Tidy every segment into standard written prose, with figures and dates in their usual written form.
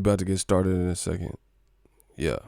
about to get started in a second. Yeah.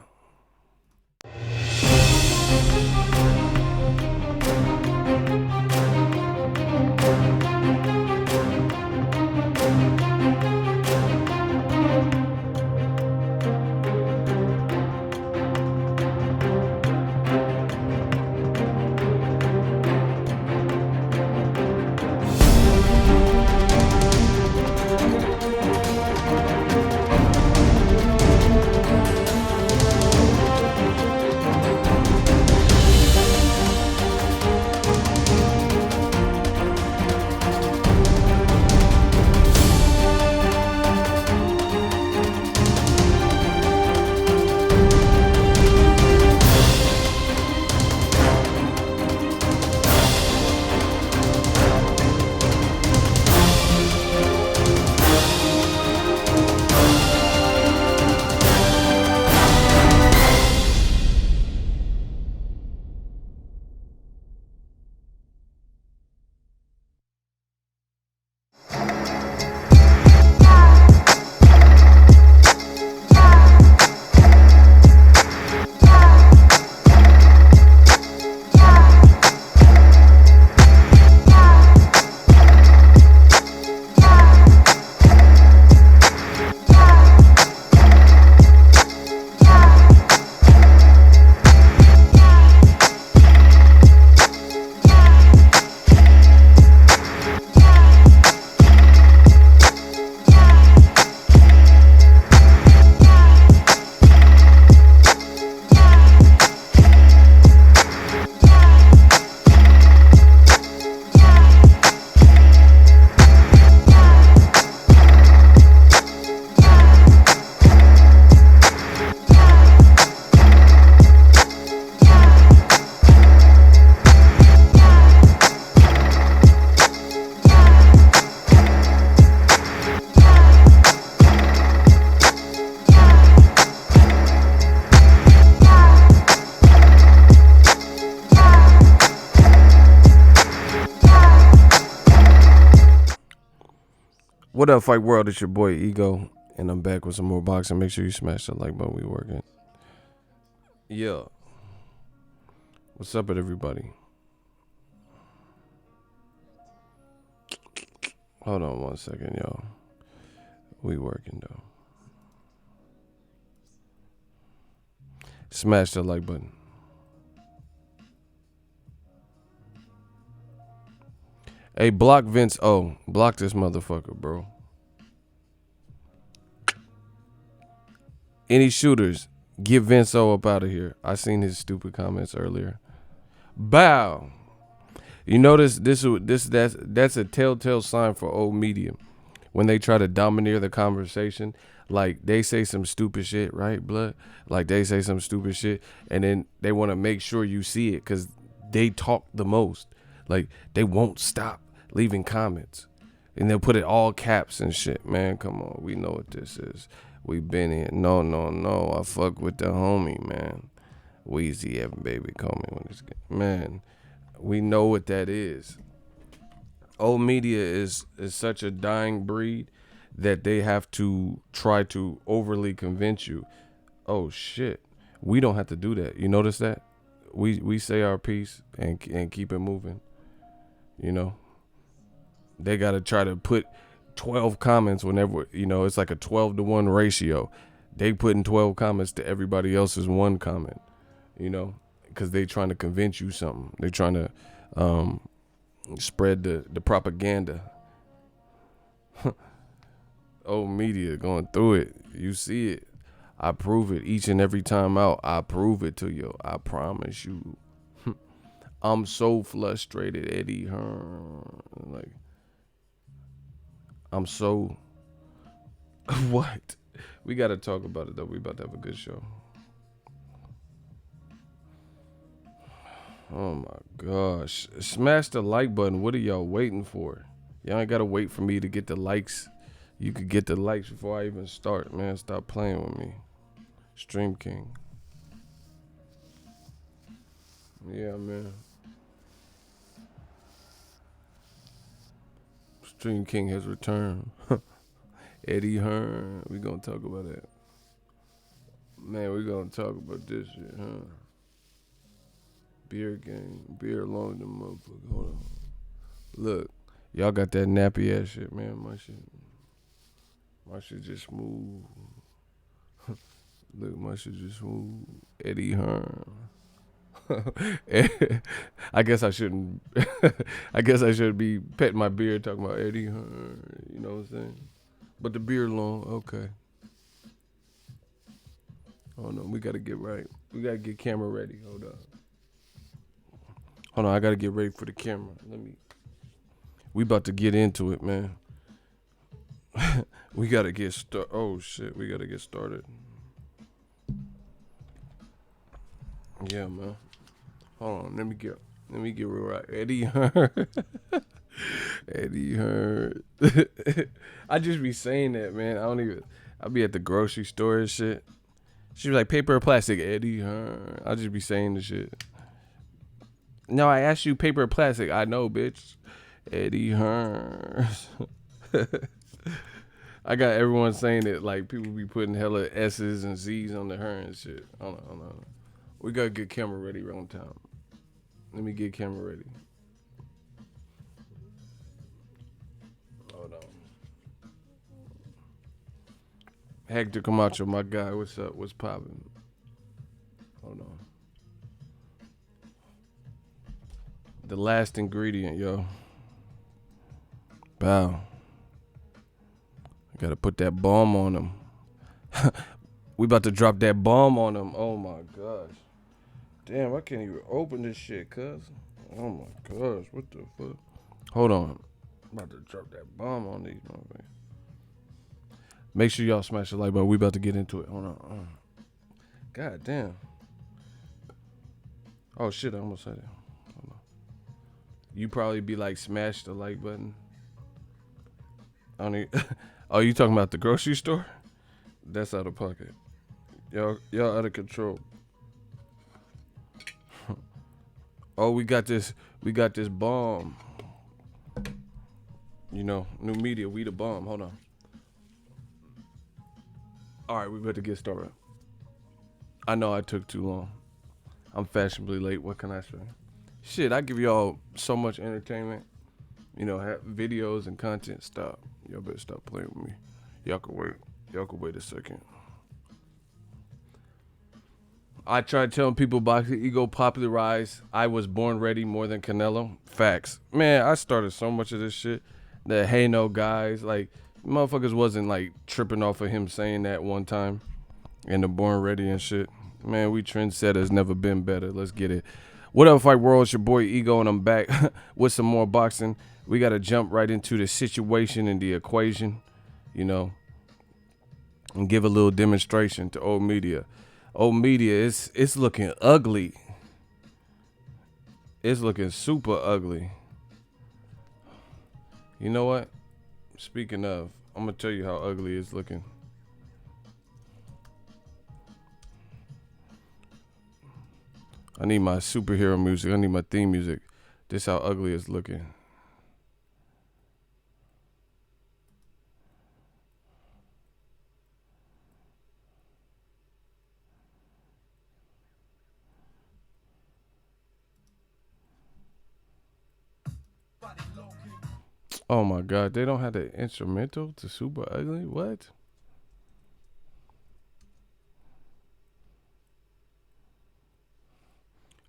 What up, Fight World? It's your boy Ego, and I'm back with some more boxing. Make sure you smash that like button. We working. Yeah. What's up, everybody? Hold on 1 second, y'all. We working though. Smash the like button. Hey, block Vince O. Block this motherfucker, bro. Any shooters, get Vince O up out of here. I seen his stupid comments earlier. Bow. You notice that's a telltale sign for old media. When they try to domineer the conversation, like they say some stupid shit, right, blood? Like they say some stupid shit, and then they want to make sure you see it because they talk the most. Like they won't stop leaving comments, and they'll put it all caps and shit. Man, come on, we know what this is. We been here. No. I fuck with the homie, man. Weezy Evan, baby, call me when it's good. Man, we know what that is. Old media is such a dying breed that they have to try to overly convince you. Oh shit, we don't have to do that. You notice that? We say our piece and keep it moving. You know, they gotta try to put 12 comments whenever, you know, it's like a 12-to-1 ratio. They putting 12 comments to everybody else's 1 comment, you know, because they trying to convince you something. They trying to spread the propaganda. Old media going through it. You see it. I prove it each and every time out. I prove it to you. I promise you. I'm so frustrated, Eddie Hearn. Like, I'm so... What? We got to talk about it, though. We about to have a good show. Oh, my gosh. Smash the like button. What are y'all waiting for? Y'all ain't got to wait for me to get the likes. You could get the likes before I even start, man. Stop playing with me. Stream King. Yeah, man. Stream King has returned. Eddie Hearn. We gonna talk about that. Man, we gonna talk about this shit, huh? Beer game. Beer along the motherfucker. Hold on. Look, y'all got that nappy ass shit, man. My shit just smooth. Look, my shit just smooth. Eddie Hearn. I guess I shouldn't. I guess I should be petting my beard talking about Eddie Hearn. You know what I'm saying? But the beer long, okay. Hold on, we gotta get right. We gotta get camera ready. Hold on, I gotta get ready for the camera. We about to get into it, man. We gotta get started. Oh shit, we gotta get started. Yeah, man. Hold on, let me get real right. Eddie Hearn. Eddie Hearn. I just be saying that, man. I be at the grocery store and shit. She was like, paper or plastic? Eddie Hearn. I just be saying the shit. No, I asked you paper or plastic. I know, bitch. Eddie Hearn. I got everyone saying it like people be putting hella S's and Z's on the Hearn and shit. Hold on. We gotta get camera ready around time. Let me get camera ready. Hold on. Hector Camacho, my guy. What's up? What's poppin'? Hold on. The last ingredient, yo. Bow. I gotta put that bomb on him. We about to drop that bomb on him. Oh my gosh. Damn, I can't even open this shit, cuz. Oh my gosh, what the fuck? Hold on. I'm about to drop that bomb on these motherfuckers. Make sure y'all smash the like button. We about to get into it. Hold on. God damn. Oh shit, I almost said it. Hold on. You probably be like, smash the like button. Oh, you talking about the grocery store? That's out of pocket. Y'all out of control. Oh, we got this bomb. You know, new media, we the bomb. Hold on. All right, we better get started. I know I took too long. I'm fashionably late. What can I say? Shit, I give y'all so much entertainment. You know, have videos and content. Stop. Y'all better stop playing with me. Y'all can wait. Y'all can wait a second. I tried telling people Boxingego popularized I was born ready more than Canelo. Facts. Man, I started so much of this shit that hey no guys, like motherfuckers wasn't like tripping off of him saying that one time and the born ready and shit. Man, we trendsetters, never been better. Let's get it. What up, Fight World? It's your boy Ego and I'm back with some more boxing. We got to jump right into the situation and the equation, you know, and give a little demonstration to old media. Old media, it's looking ugly. It's looking super ugly. You know what? Speaking of, I'm going to tell you how ugly it's looking. I need my superhero music. I need my theme music. This how ugly it's looking. Oh my God, they don't have the instrumental to super ugly? What?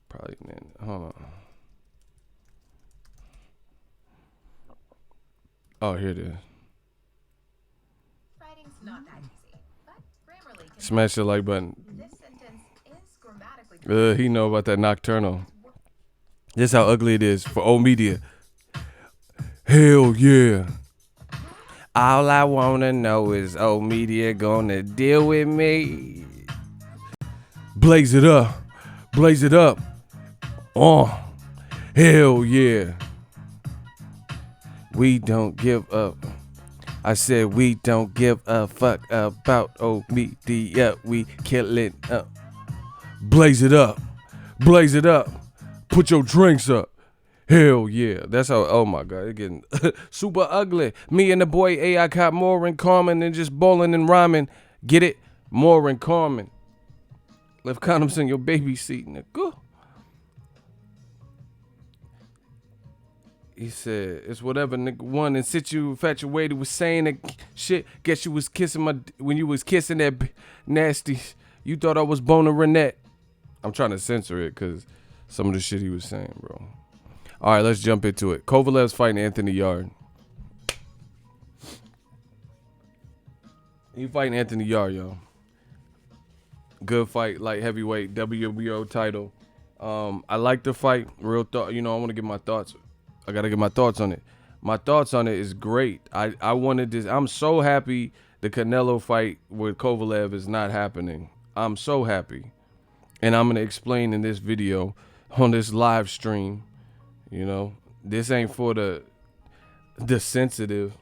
Probably, man. Hold on. Oh, here it is. Writing's not that easy, but Grammarly can smash the like button. This sentence is grammatically he know about that nocturnal. This how ugly it is for old media. Hell yeah. All I wanna know is old media gonna deal with me. Blaze it up. Blaze it up. Oh. Hell yeah. We don't give up. I said we don't give a fuck about old media. We kill it up. Blaze it up. Blaze it up. Put your drinks up. Hell yeah. That's how, oh my God, it's getting super ugly. Me and the boy I got more in common than just bowling and rhyming. Get it? More in common. Left condoms in your baby seat, nigga. He said, it's whatever nigga one and sit you infatuated with saying that shit. Guess you was kissing when you was kissing that nasty. You thought I was boning Renette. I'm trying to censor it because some of the shit he was saying, bro. All right, let's jump into it. Kovalev's fighting Anthony Yarde. He fighting Anthony Yarde, yo. Good fight, light heavyweight, WBO title. I like the fight. Real thought, I want to get my thoughts. I got to get my thoughts on it. My thoughts on it is great. I wanted this. I'm so happy the Canelo fight with Kovalev is not happening. I'm so happy. And I'm going to explain in this video on this live stream. This ain't for the sensitive.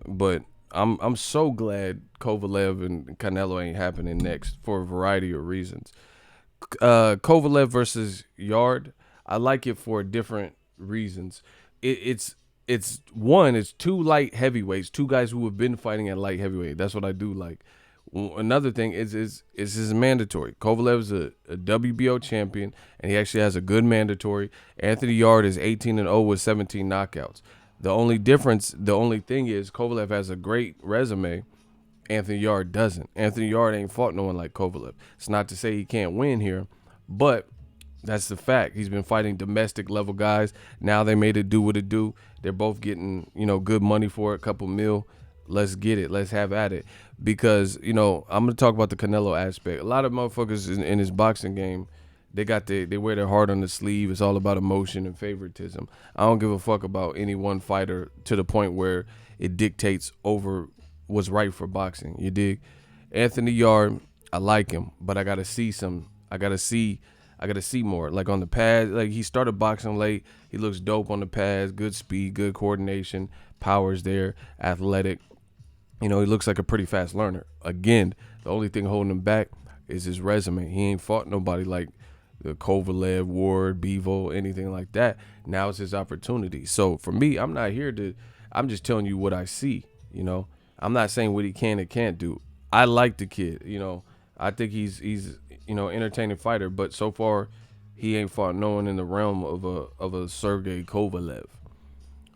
But I'm so glad Kovalev and Canelo ain't happening next for a variety of reasons. Kovalev versus Yarde, I like it for different reasons. It's two light heavyweights, two guys who have been fighting at light heavyweight. That's what I do like. Another thing is mandatory. Kovalev's a WBO champion, and he actually has a good mandatory. Anthony Yarde is 18-0 with 17 knockouts. The only thing is Kovalev has a great resume. Anthony Yarde doesn't. Anthony Yarde ain't fought no one like Kovalev. It's not to say he can't win here, but that's the fact. He's been fighting domestic level guys. Now they made it do what it do. They're both getting, good money for it, a couple mil. Let's get it. Let's have at it. Because, I'm going to talk about the Canelo aspect. A lot of motherfuckers in his boxing game, they wear their heart on the sleeve. It's all about emotion and favoritism. I don't give a fuck about any one fighter to the point where it dictates over what's right for boxing. You dig? Anthony Yarde, I like him, but I gotta see more. Like on the pads, like he started boxing late. He looks dope on the pads, good speed, good coordination, power's there, athletic. He looks like a pretty fast learner. Again, the only thing holding him back is his resume. He ain't fought nobody like the Kovalev, Ward, Bivol, anything like that. Now it's his opportunity. So for me, I'm just telling you what I see, I'm not saying what he can and can't do. I like the kid, I think he's entertaining fighter, but so far he ain't fought no one in the realm of a Sergey Kovalev.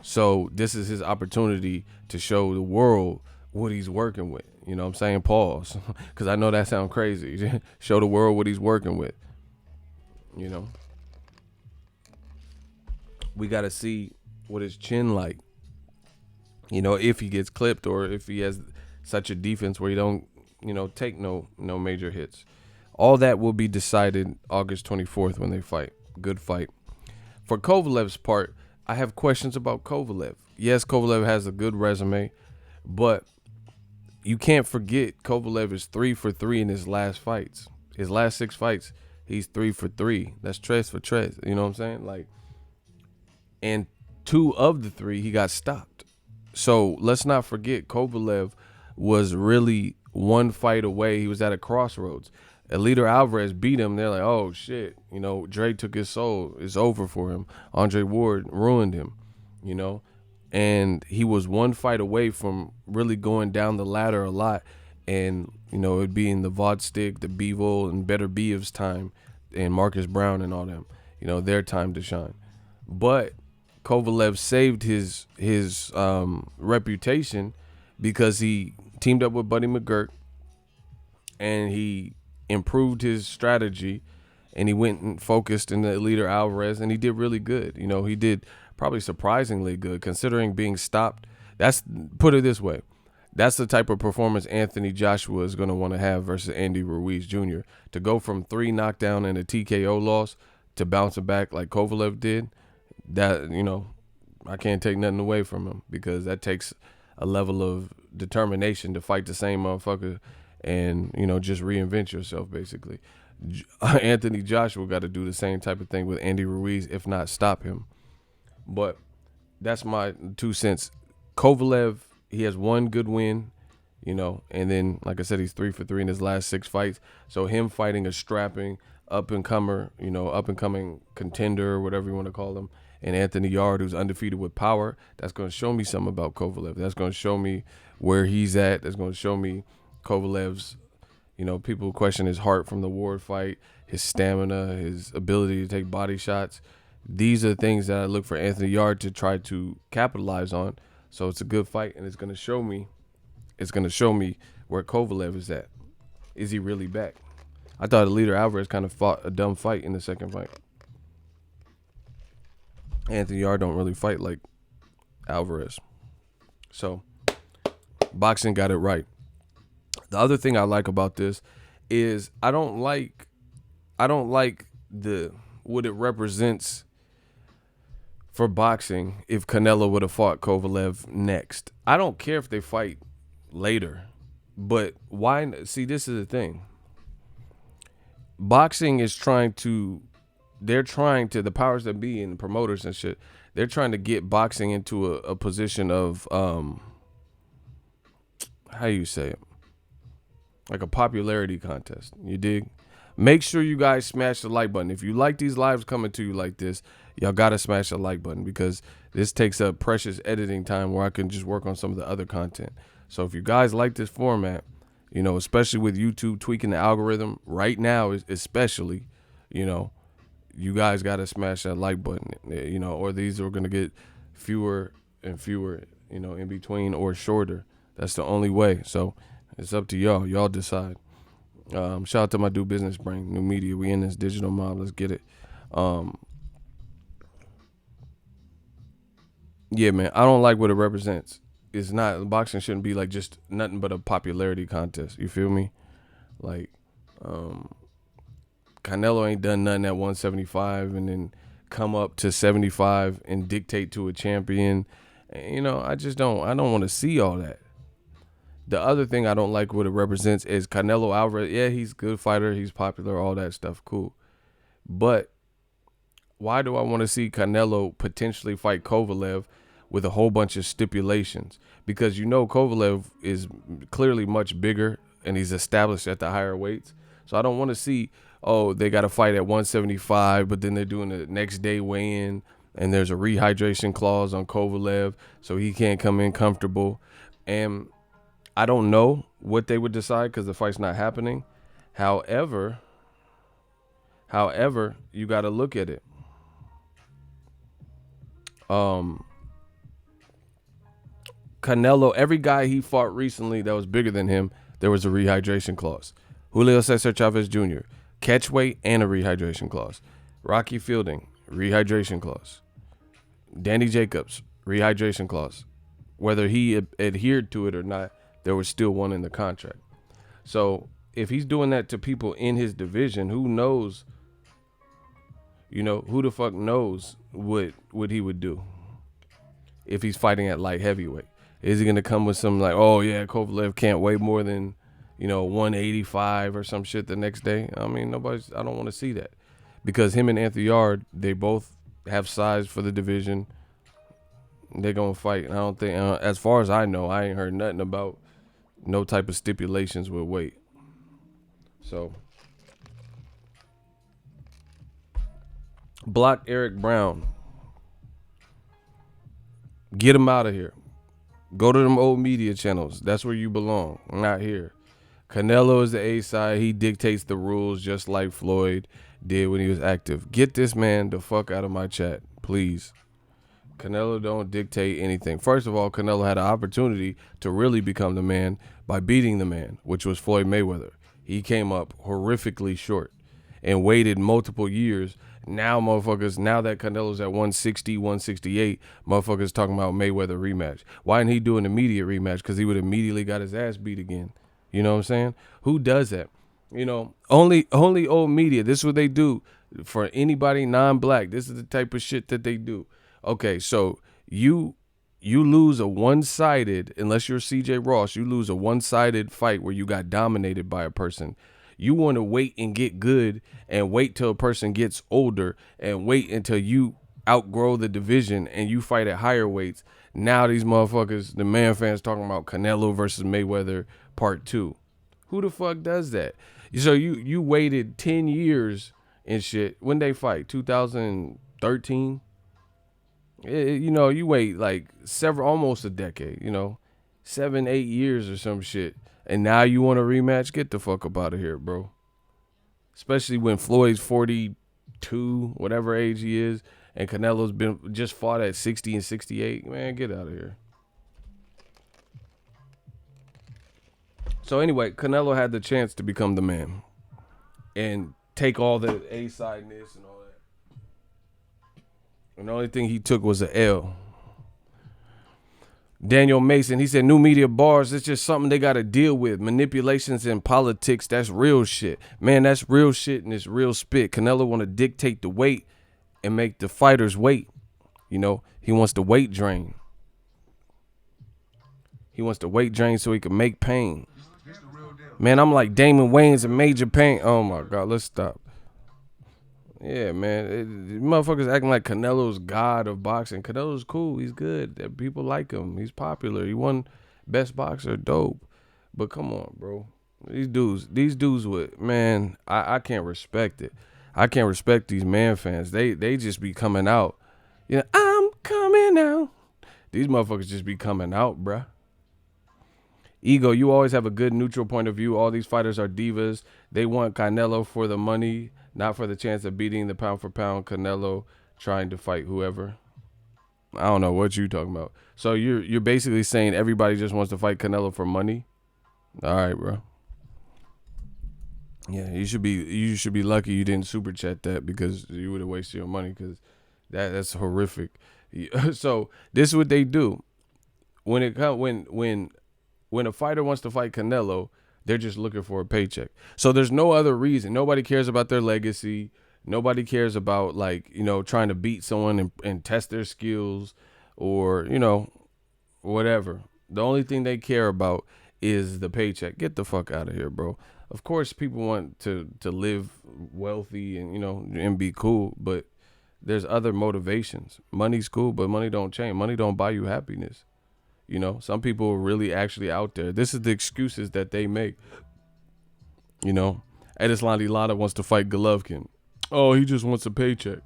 So this is his opportunity to show the world what he's working with. I'm saying pause because I know that sounds crazy. Show the world what he's working with. We got to see what his chin like. If he gets clipped or if he has such a defense where he don't, take no major hits. All that will be decided August 24th when they fight. Good fight. For Kovalev's part, I have questions about Kovalev. Yes, Kovalev has a good resume, but you can't forget Kovalev is 3 for 3 in his last fights. His last 6 fights, he's 3 for 3. That's tres for tres. You know what I'm saying? And 2 of the 3, he got stopped. So let's not forget Kovalev was really one fight away. He was at a crossroads. Eliter Alvarez beat him. They're like, oh, shit. Dre took his soul. It's over for him. Andre Ward ruined him, And he was one fight away from really going down the ladder a lot. And, it being the Vodstick, the Bivol, and Better Beev's time, and Marcus Brown and all them, their time to shine. But Kovalev saved his reputation because he teamed up with Buddy McGirt and he improved his strategy and he went and focused in the leader Alvarez and he did really good. He did probably surprisingly good considering being stopped. Put it this way. That's the type of performance Anthony Joshua is going to want to have versus Andy Ruiz Jr. To go from 3 knockdown and a TKO loss to bouncing back like Kovalev did. That, I can't take nothing away from him because that takes a level of determination to fight the same motherfucker and, just reinvent yourself, basically. Anthony Joshua got to do the same type of thing with Andy Ruiz, if not stop him. But that's my 2 cents. Kovalev, he has one good win, and then, like I said, he's 3 for 3 in his last 6 fights. So him fighting a strapping up-and-comer, up-and-coming contender, whatever you want to call him, and Anthony Yarde, who's undefeated with power, that's going to show me something about Kovalev. That's going to show me where he's at. That's going to show me, Kovalev's, people question his heart from the Ward fight, his stamina, his ability to take body shots. These are things that I look for Anthony Yarde to try to capitalize on. So it's a good fight, and it's gonna show me. It's gonna show me where Kovalev is at. Is he really back? I thought Eleider Alvarez kind of fought a dumb fight in the second fight. Anthony Yarde don't really fight like Alvarez. So boxing got it right. The other thing I like about this is I don't like the what it represents for boxing if Canelo would have fought Kovalev next. I don't care if they fight later, but why? See, this is the thing. Boxing is they're trying to, the powers that be and promoters and shit, they're trying to get boxing into a position of, how you say it? Like a popularity contest. You dig? Make sure you guys smash the like button. If you like these lives coming to you like this, y'all got to smash the like button because this takes up precious editing time where I can just work on some of the other content. So if you guys like this format, especially with YouTube tweaking the algorithm right now, especially, you guys got to smash that like button, or these are going to get fewer and fewer, in between or shorter. That's the only way. So it's up to y'all. Y'all decide. Shout out to my Do Business Brain, New Media. We in this digital mob. Let's get it. Yeah, man. I don't like what it represents. It's not, boxing shouldn't be like just nothing but a popularity contest. You feel me? Like, Canelo ain't done nothing at 175 and then come up to 75 and dictate to a champion. I don't want to see all that. The other thing I don't like what it represents is Canelo Alvarez. Yeah, he's a good fighter. He's popular, all that stuff. Cool. But why do I want to see Canelo potentially fight Kovalev with a whole bunch of stipulations? Because Kovalev is clearly much bigger and he's established at the higher weights. So I don't want to see, they got to fight at 175, but then they're doing the next day weigh-in and there's a rehydration clause on Kovalev so he can't come in comfortable. And I don't know what they would decide because the fight's not happening. However, you got to look at it. Canelo, every guy he fought recently that was bigger than him, there was a rehydration clause. Julio Cesar Chavez Jr., catch weight and a rehydration clause. Rocky Fielding, rehydration clause. Danny Jacobs, rehydration clause. Whether he adhered to it or not, there was still one in the contract. So if he's doing that to people in his division, who knows, who the fuck knows what he would do if he's fighting at light heavyweight? Is he going to come with some like, oh yeah, Kovalev can't weigh more than, 185 or some shit the next day? I mean, I don't want to see that because him and Anthony Yarde, they both have size for the division. They're going to fight. And I don't think, as far as I know, I ain't heard nothing about no type of stipulations with weight. So, block Eric Brown. Get him out of here. Go to them old media channels. That's where you belong. Not here. Canelo is the A side. He dictates the rules just like Floyd did when he was active. Get this man the fuck out of my chat, please. Canelo don't dictate anything. First of all, Canelo had an opportunity to really become the man by beating the man, which was Floyd Mayweather. He came up horrifically short and waited multiple years. Now that Canelo's at 160, 168, motherfuckers talking about Mayweather rematch. Why didn't he do an immediate rematch? Because he would immediately got his ass beat again. You know what I'm saying? Who does that? Only old media. This is what they do for anybody non-black. This is the type of shit that they do. Okay, so you lose a one-sided, unless you're CJ Ross, you lose a one-sided fight where you got dominated by a person. You want to wait and get good and wait till a person gets older and wait until you outgrow the division and you fight at higher weights. Now these motherfuckers, the man fans talking about Canelo versus Mayweather part 2. Who the fuck does that? So you waited 10 years and shit. When they fight? 2013? You wait like almost a decade, 7-8 years or some shit. And now you want a rematch? Get the fuck up out of here, bro. Especially when Floyd's 42, whatever age he is, and Canelo's been just fought at 60 and 68. Man, get out of here. So anyway, Canelo had the chance to become the man and take all the A-sideness and all that. And the only thing he took was an L. Daniel Mason, he said, new media bars, it's just something they got to deal with. Manipulations in politics, that's real shit. Man, that's real shit and it's real spit. Canelo want to dictate the weight and make the fighters wait. You know, he wants the weight drain. He wants the weight drain so he can make pain. Man, I'm like Damon Wayans in Major Pain. Oh, my God, let's stop. Yeah, man. Motherfuckers acting like Canelo's god of boxing. Canelo's cool. He's good. People like him. He's popular. He won best boxer. Dope. But come on, bro. These dudes with, man, I can't respect it. I can't respect these man fans. They just be coming out. You know, I'm coming out. These motherfuckers just be coming out, bruh. Ego, you always have a good neutral point of view. All these fighters are divas. They want Canelo for the money, not for the chance of beating the pound for pound Canelo trying to fight whoever. I don't know what you talking about. So you're basically saying everybody just wants to fight Canelo for money? All right, bro. Yeah, you should be lucky you didn't super chat that, because you would have wasted your money, because that's horrific. So this is what they do. When a fighter wants to fight Canelo, they're just looking for a paycheck. So there's no other reason. Nobody cares about their legacy. Nobody cares about, like, you know, trying to beat someone and test their skills or, you know, whatever. The only thing they care about is the paycheck. Get the fuck out of here, bro. Of course, people want to live wealthy and, you know, and be cool, but there's other motivations. Money's cool, but money don't change. Money don't buy you happiness. You know, some people are really actually out there. This is the excuses that they make. You know, Edeslandi Lara wants to fight Golovkin. Oh, he just wants a paycheck.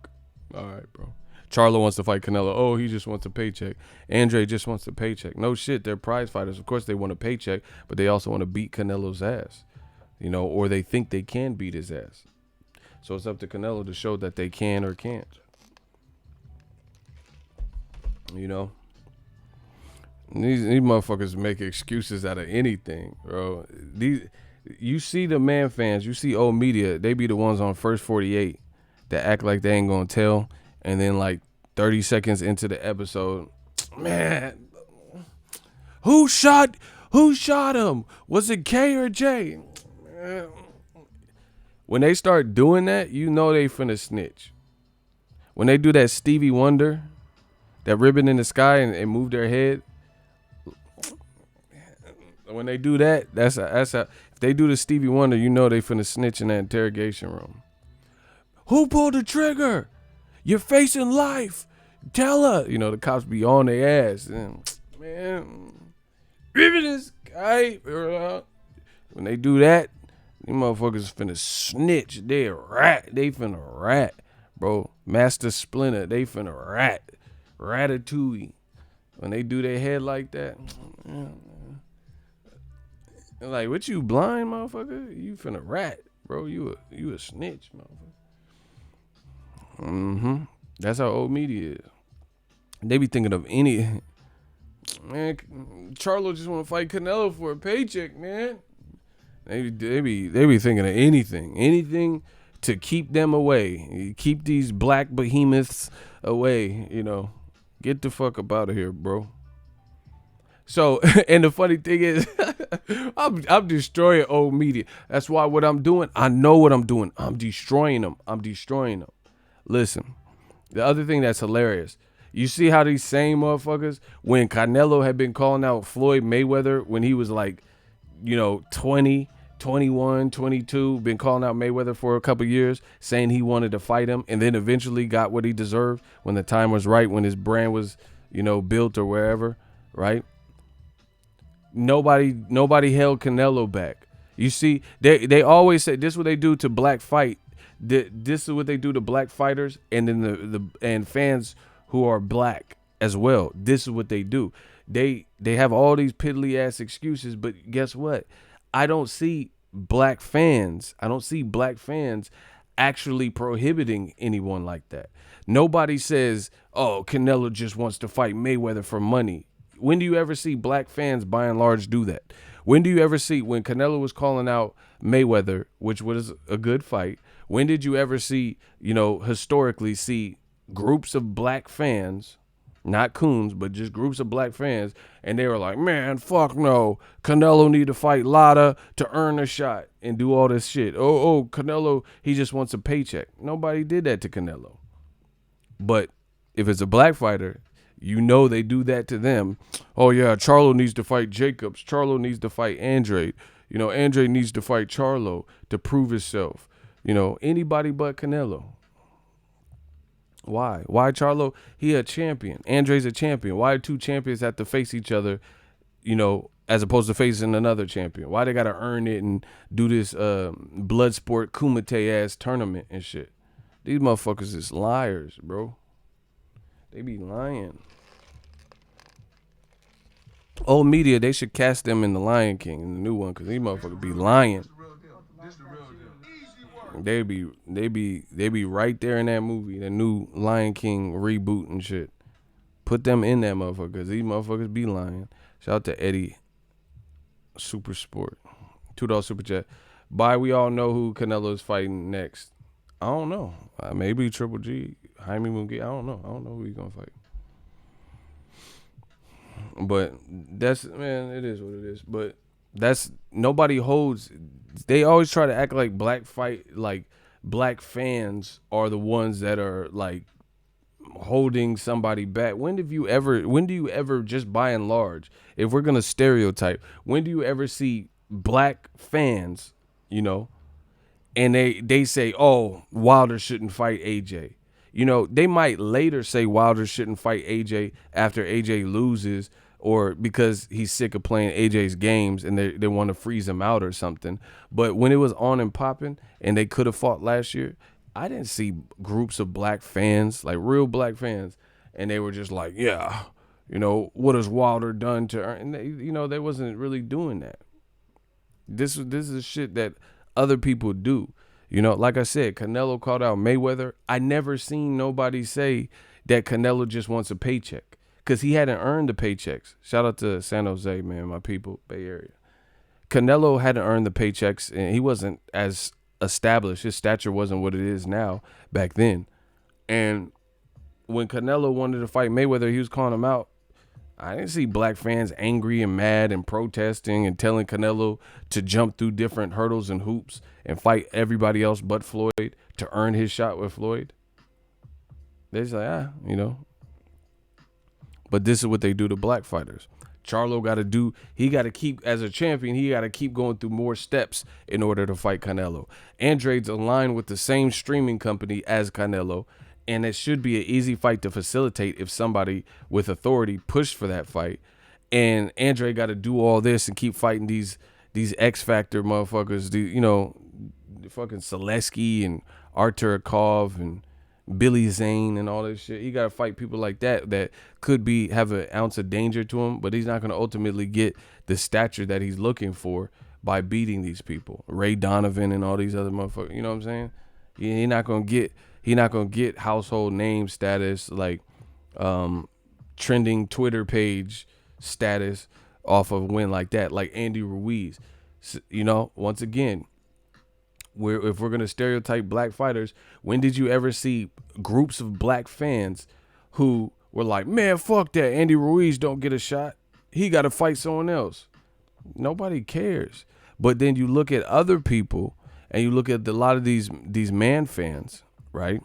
All right, bro. Charlo wants to fight Canelo. Oh, he just wants a paycheck. Andre just wants a paycheck. No shit, they're prize fighters. Of course they want a paycheck, but they also want to beat Canelo's ass. You know, or they think they can beat his ass. So it's up to Canelo to show that they can or can't. You know? These motherfuckers make excuses out of anything, bro. You see the man fans, you see old media, they be the ones on First 48 that act like they ain't gonna tell, and then like 30 seconds into the episode, man, who shot him? Was it K or J? When they start doing that, you know they finna snitch. When they do that Stevie Wonder, that ribbon in the sky and move their head, when they do that, that's how, if they do the Stevie Wonder, you know they finna snitch in that interrogation room. Who pulled the trigger? You're facing life. Tell her. You know, the cops be on their ass. And, man, ribbon in the sky. When they do that, these motherfuckers finna snitch. They a rat. They finna rat, bro. Master Splinter, they finna rat. Ratatouille. When they do their head like that, like, what, you blind, motherfucker? You finna rat, bro. You a snitch, motherfucker. That's how old media is. They be thinking of any, man. Charlo just want to fight Canelo for a paycheck, man. They be thinking of anything to keep them away, keep these black behemoths away. You know, get the fuck up out of here, bro. So, and the funny thing is, I'm destroying old media. That's why what I'm doing, I know what I'm doing. I'm destroying them. Listen, the other thing that's hilarious, you see how these same motherfuckers, when Canelo had been calling out Floyd Mayweather when he was like, you know, 20, 21, 22, been calling out Mayweather for a couple years, saying he wanted to fight him, and then eventually got what he deserved when the time was right, when his brand was, you know, built or wherever, right? Nobody held Canelo back. You see, they always say this is what they do to black fight. This is what they do to black fighters, and then and fans who are black as well. This is what they do. They have all these piddly ass excuses, but guess what? I don't see black fans. I don't see black fans actually prohibiting anyone like that. Nobody says, "Oh, Canelo just wants to fight Mayweather for money." When do you ever see black fans, by and large, do that? When do you ever see, when Canelo was calling out Mayweather, which was a good fight, when did you ever see, historically see groups of black fans, not coons, but just groups of black fans, and they were like, "Man, fuck no, Canelo need to fight Lada to earn a shot and do all this shit. Oh, Canelo, he just wants a paycheck." Nobody did that to Canelo. But if it's a black fighter, they do that to them. "Oh yeah, Charlo needs to fight Jacobs. Charlo needs to fight Andre. Andre needs to fight Charlo to prove himself. Anybody but Canelo. Why? Why Charlo? He a champion. Andre's a champion. Why do two champions have to face each other, as opposed to facing another champion? Why they got to earn it and do this blood sport kumite ass tournament and shit? These motherfuckers is liars, bro. They be lying. Old media, they should cast them in the Lion King, in the new one, because these motherfuckers be lying. They be right there in that movie, the new Lion King reboot and shit. Put them in that motherfucker, because these motherfuckers be lying. Shout out to Eddie Super Sport. $2 super chat. We all know who Canelo is fighting next. I don't know. Maybe Triple G, Jaime Munguia. I don't know. I don't know who he's gonna fight. But it is what it is. But nobody holds. They always try to act like black fans are the ones that are like holding somebody back. When do you ever, just by and large, if we're gonna stereotype, when do you ever see black fans, and they say, "Oh, Wilder shouldn't fight AJ"? They might later say Wilder shouldn't fight AJ after AJ loses, or because he's sick of playing AJ's games and they want to freeze him out or something. But when it was on and popping and they could have fought last year, I didn't see groups of black fans, like real black fans, and they were just like, "Yeah, what has Wilder done to earn?" And they wasn't really doing that. This is shit that other people do. Like I said, Canelo called out Mayweather. I never seen nobody say that Canelo just wants a paycheck, because he hadn't earned the paychecks. Shout out to San Jose, man, my people, Bay Area. Canelo hadn't earned the paychecks, and he wasn't as established. His stature wasn't what it is now back then. And when Canelo wanted to fight Mayweather, he was calling him out. I didn't see black fans angry and mad and protesting and telling Canelo to jump through different hurdles and hoops and fight everybody else but Floyd to earn his shot with Floyd. They're just like, But this is what they do to black fighters. Charlo got to keep, as a champion, he got to keep going through more steps in order to fight Canelo. Andre's aligned with the same streaming company as Canelo, and it should be an easy fight to facilitate if somebody with authority pushed for that fight. And Andre got to do all this and keep fighting these X Factor motherfuckers, fucking Selesky and Artur Akov and Billy Zane and all this shit. He got to fight people like that could have an ounce of danger to him, but he's not going to ultimately get the stature that he's looking for by beating these people. Ray Donovan and all these other motherfuckers. You know what I'm saying? He's not going to get household name status, like trending Twitter page status off of a win like that, like Andy Ruiz. Once again, if we're going to stereotype black fighters, when did you ever see groups of black fans who were like, "Man, fuck that, Andy Ruiz don't get a shot, he got to fight someone else"? Nobody cares. But then you look at other people and you look at a lot of these man fans, right?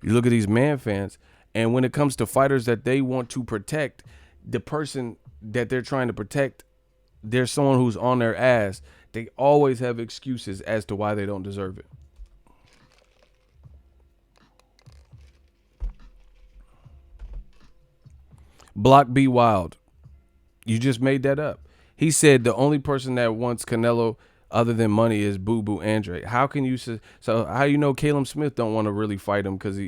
You look at these man fans, and when it comes to fighters that they want to protect, the person that they're trying to protect, there's someone who's on their ass. They always have excuses as to why they don't deserve it. Block B Wild. You just made that up. He said the only person that wants Canelo other than money is Boo Boo Andre. How can you say, so how Caleb Smith don't want to really fight him? Because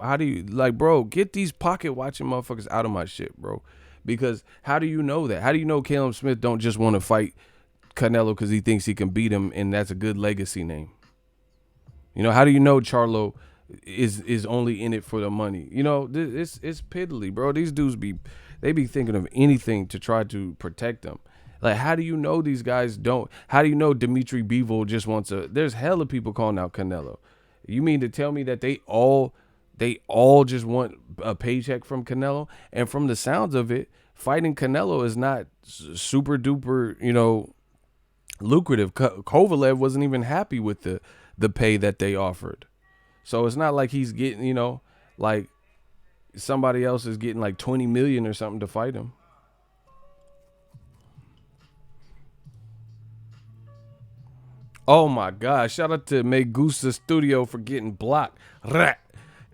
how do you, bro, get these pocket watching motherfuckers out of my shit, bro. Because how do you know that? How do you know Caleb Smith don't just want to fight Canelo because he thinks he can beat him, and that's a good legacy name. You know, how do you know Charlo is only in it for the money? You know, it's piddly, bro. These dudes they be thinking of anything to try to protect them. Like, how do you know these guys don't? How do you know Dimitri Bivol just wants a? There's hella people calling out Canelo. You mean to tell me that they all just want a paycheck from Canelo? And from the sounds of it, fighting Canelo is not super duper, you know, lucrative. Kovalev wasn't even happy with the pay that they offered. So it's not like he's getting, you know, like somebody else is getting like 20 million or something to fight him. Oh my God. Shout out to Megusta Studio for getting blocked.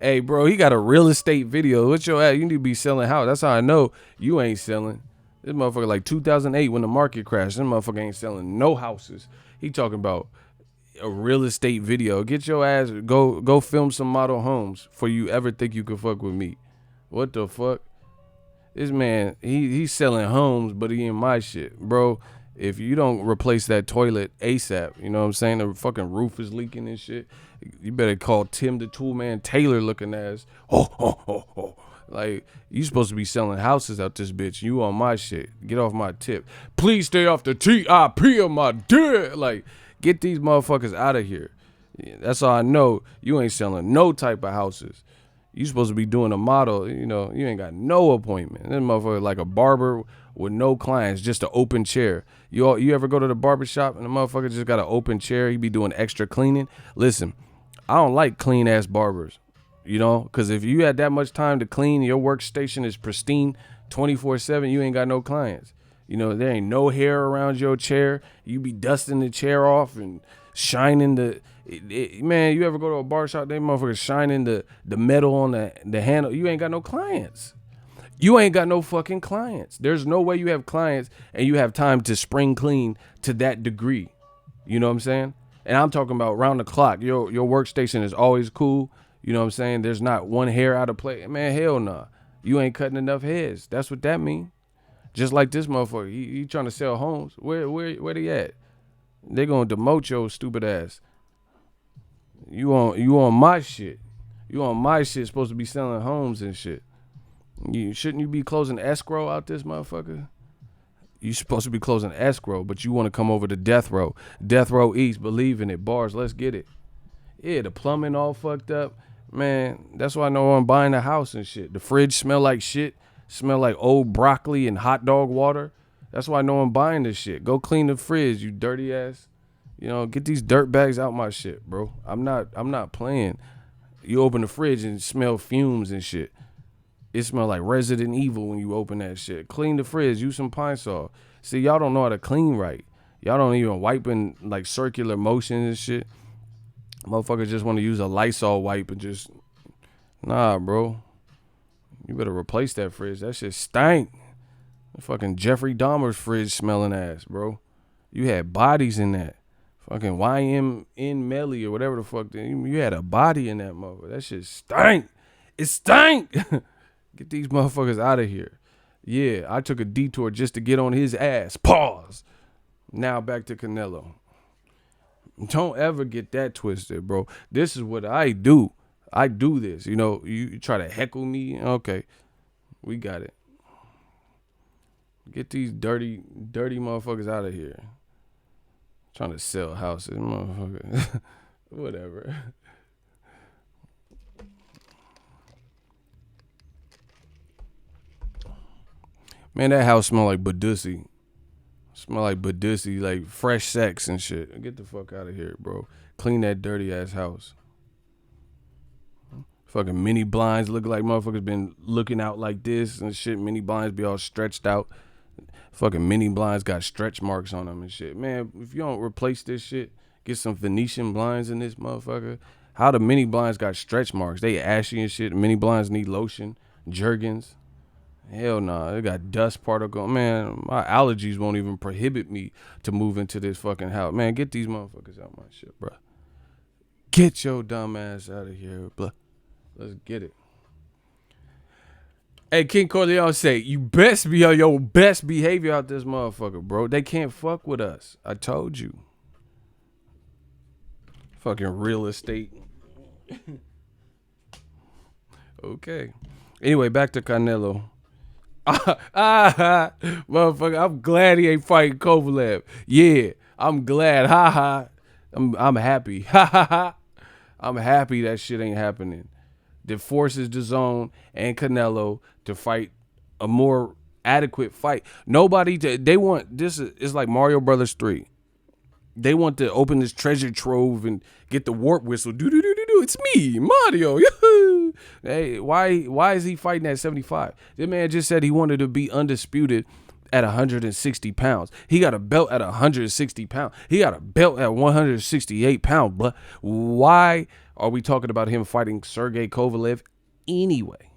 Hey, bro, he got a real estate video. What's your ass? You need to be selling house. That's how I know you ain't selling. This motherfucker like 2008 when the market crashed. This motherfucker ain't selling no houses. He talking about a real estate video. Get your ass, go film some model homes before you ever think you could fuck with me. What the fuck? This man, he's selling homes, but he in my shit. Bro, if you don't replace that toilet ASAP, you know what I'm saying? The fucking roof is leaking and shit. You better call Tim the Toolman Taylor looking ass. Like, you supposed to be selling houses out this bitch. You on my shit. Get off my tip. Please stay off the TIP of my dick. Like, get these motherfuckers out of here. Yeah, that's all I know. You ain't selling no type of houses. You supposed to be doing a model. You know, you ain't got no appointment. This motherfucker like a barber with no clients, just an open chair. You ever go to the barber shop and the motherfucker just got an open chair? He be doing extra cleaning. Listen, I don't like clean ass barbers. You know, because if you had that much time to clean, your workstation is pristine 24/7, you ain't got no clients. You know, there ain't no hair around your chair. You be dusting the chair off and shining man, you ever go to a bar shop, they motherfuckers shining the metal on the handle. You ain't got no clients. You ain't got no fucking clients. There's no way you have clients and you have time to spring clean to that degree. You know what I'm saying? And I'm talking about round the clock. Your workstation is always cool. You know what I'm saying? There's not one hair out of place. Man, hell nah. You ain't cutting enough heads. That's what that mean. Just like this motherfucker. He trying to sell homes. Where they at? They gonna demote your stupid ass. You on my shit. You on my shit, supposed to be selling homes and shit. Shouldn't you be closing escrow out this motherfucker? You supposed to be closing escrow, but you want to come over to Death Row. Death Row East, believe in it. Bars, let's get it. Yeah, the plumbing all fucked up. Man, that's why I know I'm buying a house and shit. The fridge smell like shit. Smell like old broccoli and hot dog water. That's why I know I'm buying this shit. Go clean the fridge, you dirty ass. You know, get these dirt bags out my shit, bro. I'm not playing. You open the fridge and smell fumes and shit. It smell like Resident Evil when you open that shit. Clean the fridge, use some Pine Sol. See, y'all don't know how to clean right. Y'all don't even wipe in like circular motions and shit. Motherfuckers just want to use a Lysol wipe and just, nah, bro. You better replace that fridge. That shit stank. Fucking Jeffrey Dahmer's fridge smelling ass, bro. You had bodies in that. Fucking YM Melly or whatever the fuck. You had a body in that motherfucker. That shit stank. It stank. Get these motherfuckers out of here. Yeah, I took a detour just to get on his ass. Pause. Now back to Canelo. Don't ever get that twisted, bro. This is what I do. I do this. You know, you try to heckle me. Okay, we got it. Get these dirty motherfuckers out of here. Trying to sell houses, motherfucker. Whatever. Man, that house smell like Badusi. Smell like Badusi, like fresh sex and shit. Get the fuck out of here, bro. Clean that dirty ass house. Fucking mini blinds look like motherfuckers been looking out like this and shit. Mini blinds be all stretched out. Fucking mini blinds got stretch marks on them and shit. Man, if you don't replace this shit, get some Venetian blinds in this motherfucker. How the mini blinds got stretch marks? They ashy and shit. Mini blinds need lotion, Jergens. Hell nah, they got dust particle. Man, my allergies won't even prohibit me to move into this fucking house. Man, get these motherfuckers out my shit, bro. Get your dumb ass out of here, bro. Let's get it. Hey, King Corleone say, you best be on your best behavior out this motherfucker, bro. They can't fuck with us. I told you. Fucking real estate. Okay. Anyway, back to Canelo. Motherfucker, I'm glad he ain't fighting Kovalev. Yeah, I'm glad. Ha ha. I'm happy. Ha ha ha. I'm happy that shit ain't happening. That forces the zone and Canelo to fight a more adequate fight. They want this is like Mario Brothers 3. They want to open this treasure trove and get the warp whistle. Do do do do do. It's me, Mario. Hey, why is he fighting at 75? This man just said he wanted to be undisputed at 160 pounds. He got a belt at 160 pounds. He got a belt at 168 pounds. But why are we talking about him fighting Sergey Kovalev anyway?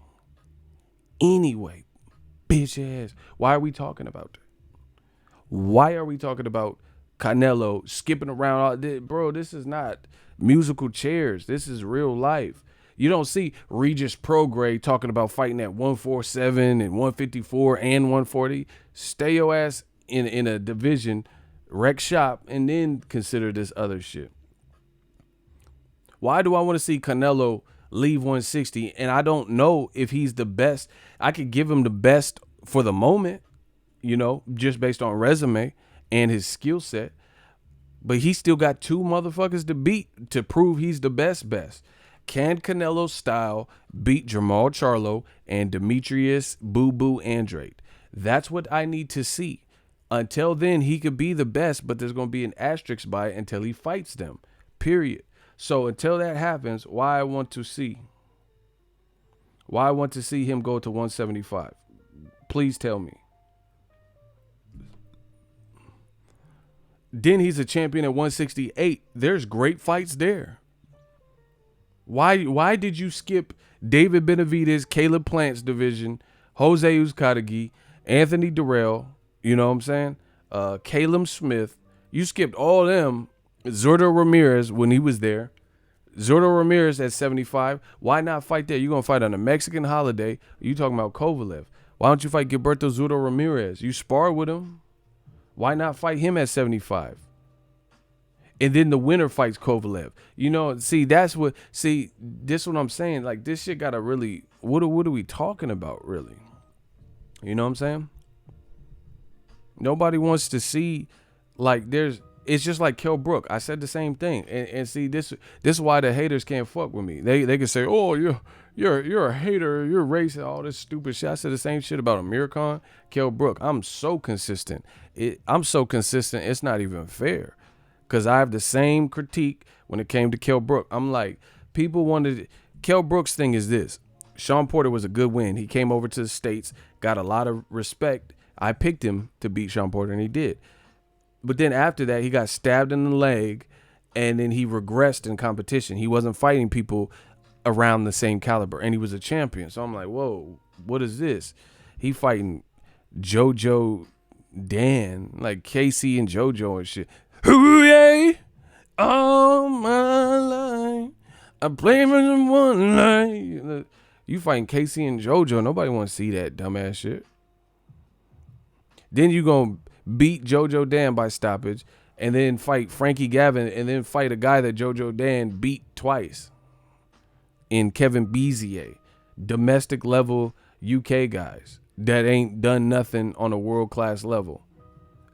Anyway, bitch ass. Why are we talking about that? Why are we talking about Canelo skipping around all this? Bro, this is not musical chairs. This is real life. You don't see Regis Prograis talking about fighting at 147 and 154 and 140. Stay your ass in a division, wreck shop, and then consider this other shit. Why do I want to see Canelo leave 160? And I don't know if he's the best. I could give him the best for the moment, just based on resume and his skill set. But he still got two motherfuckers to beat to prove he's the best. Can Canelo's style beat Jamal Charlo and Demetrius Boo Boo Andrade? That's what I need to see. Until then, he could be the best, but there's going to be an asterisk by it until he fights them, period. So until that happens, why I want to see him go to 175? Please tell me. Then he's a champion at 168. There's great fights there. Why did you skip David Benavidez, Caleb Plant's division, Jose Uzcategui, Anthony Durrell, you know what I'm saying? Caleb Smith. You skipped all them. Zurdo Ramirez when he was there. Zurdo Ramirez at 75. Why not fight there? You're going to fight on a Mexican holiday. You talking about Kovalev. Why don't you fight Gilberto Zurdo Ramirez? You spar with him. Why not fight him at 75? And then the winner fights Kovalev. This is what I'm saying. Like, this shit got to really, what are we talking about, really? You know what I'm saying? Nobody wants to see, like, it's just like Kell Brook. I said the same thing. And see, this is why the haters can't fuck with me. They can say, oh, you're a hater, you're racist, all this stupid shit. I said the same shit about Amir Khan, Kell Brook. I'm so consistent. It's not even fair. Because I have the same critique when it came to Kell Brook. I'm like, Kell Brook's thing is this. Sean Porter was a good win. He came over to the States, got a lot of respect. I picked him to beat Sean Porter, and he did. But then after that, he got stabbed in the leg, and then he regressed in competition. He wasn't fighting people around the same caliber, and he was a champion. So I'm like, whoa, what is this? He fighting JoJo Dan, like Casey and JoJo and shit. Hooray! All my life, I play for someone like you fighting Casey and JoJo. Nobody want to see that dumbass shit. Then you gonna beat JoJo Dan by stoppage, and then fight Frankie Gavin, and then fight a guy that JoJo Dan beat twice in Kevin Bezier, domestic level UK guys that ain't done nothing on a world class level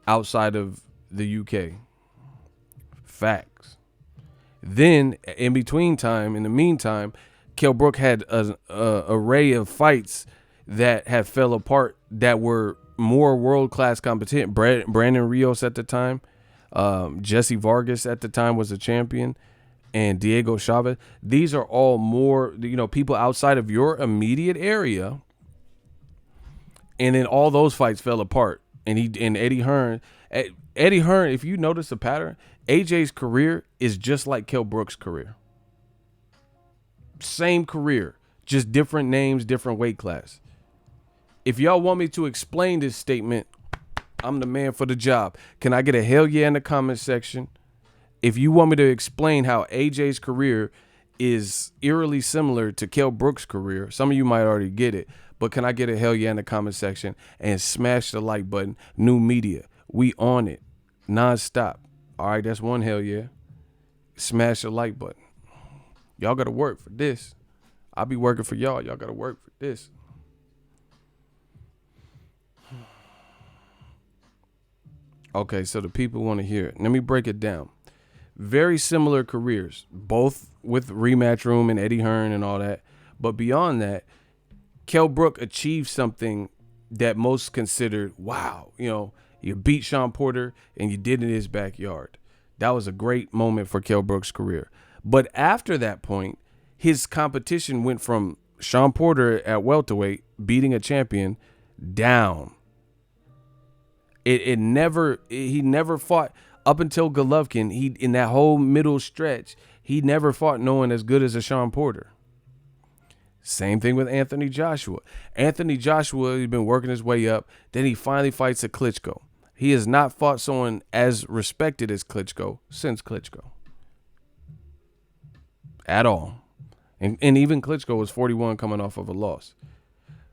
outside of the UK. Facts. Then in the meantime, Kell Brook had an array of fights that had fell apart that were more world-class competition. Brandon Rios at the time, Jesse Vargas at the time was a champion, and Diego Chavez. These are all more, people outside of your immediate area. And then all those fights fell apart. And Eddie Hearn, if you notice the pattern, AJ's career is just like Kell Brook's career. Same career, just different names, different weight class. If y'all want me to explain this statement, I'm the man for the job. Can I get a hell yeah in the comment section? If you want me to explain how AJ's career is eerily similar to Kell Brook's career, some of you might already get it, But can I get a hell yeah in the comment section and smash the like button? New media, we on it nonstop. All right, that's one hell yeah. Smash the like button. Y'all got to work for this. I'll be working for y'all. Y'all got to work for this. Okay, so the people want to hear it. Let me break it down. Very similar careers, both with Rematch Room and Eddie Hearn and all that. But beyond that, Kell Brook achieved something that most considered, wow, you beat Sean Porter and you did it in his backyard. That was a great moment for Kell Brook's career. But after that point, his competition went from Sean Porter at welterweight, beating a champion, down. He never fought up until Golovkin. He, in that whole middle stretch, he never fought no one as good as a Sean Porter. Same thing with Anthony Joshua. Anthony Joshua, he's been working his way up. Then he finally fights a Klitschko. He has not fought someone as respected as Klitschko since Klitschko. At all. And even Klitschko was 41 coming off of a loss.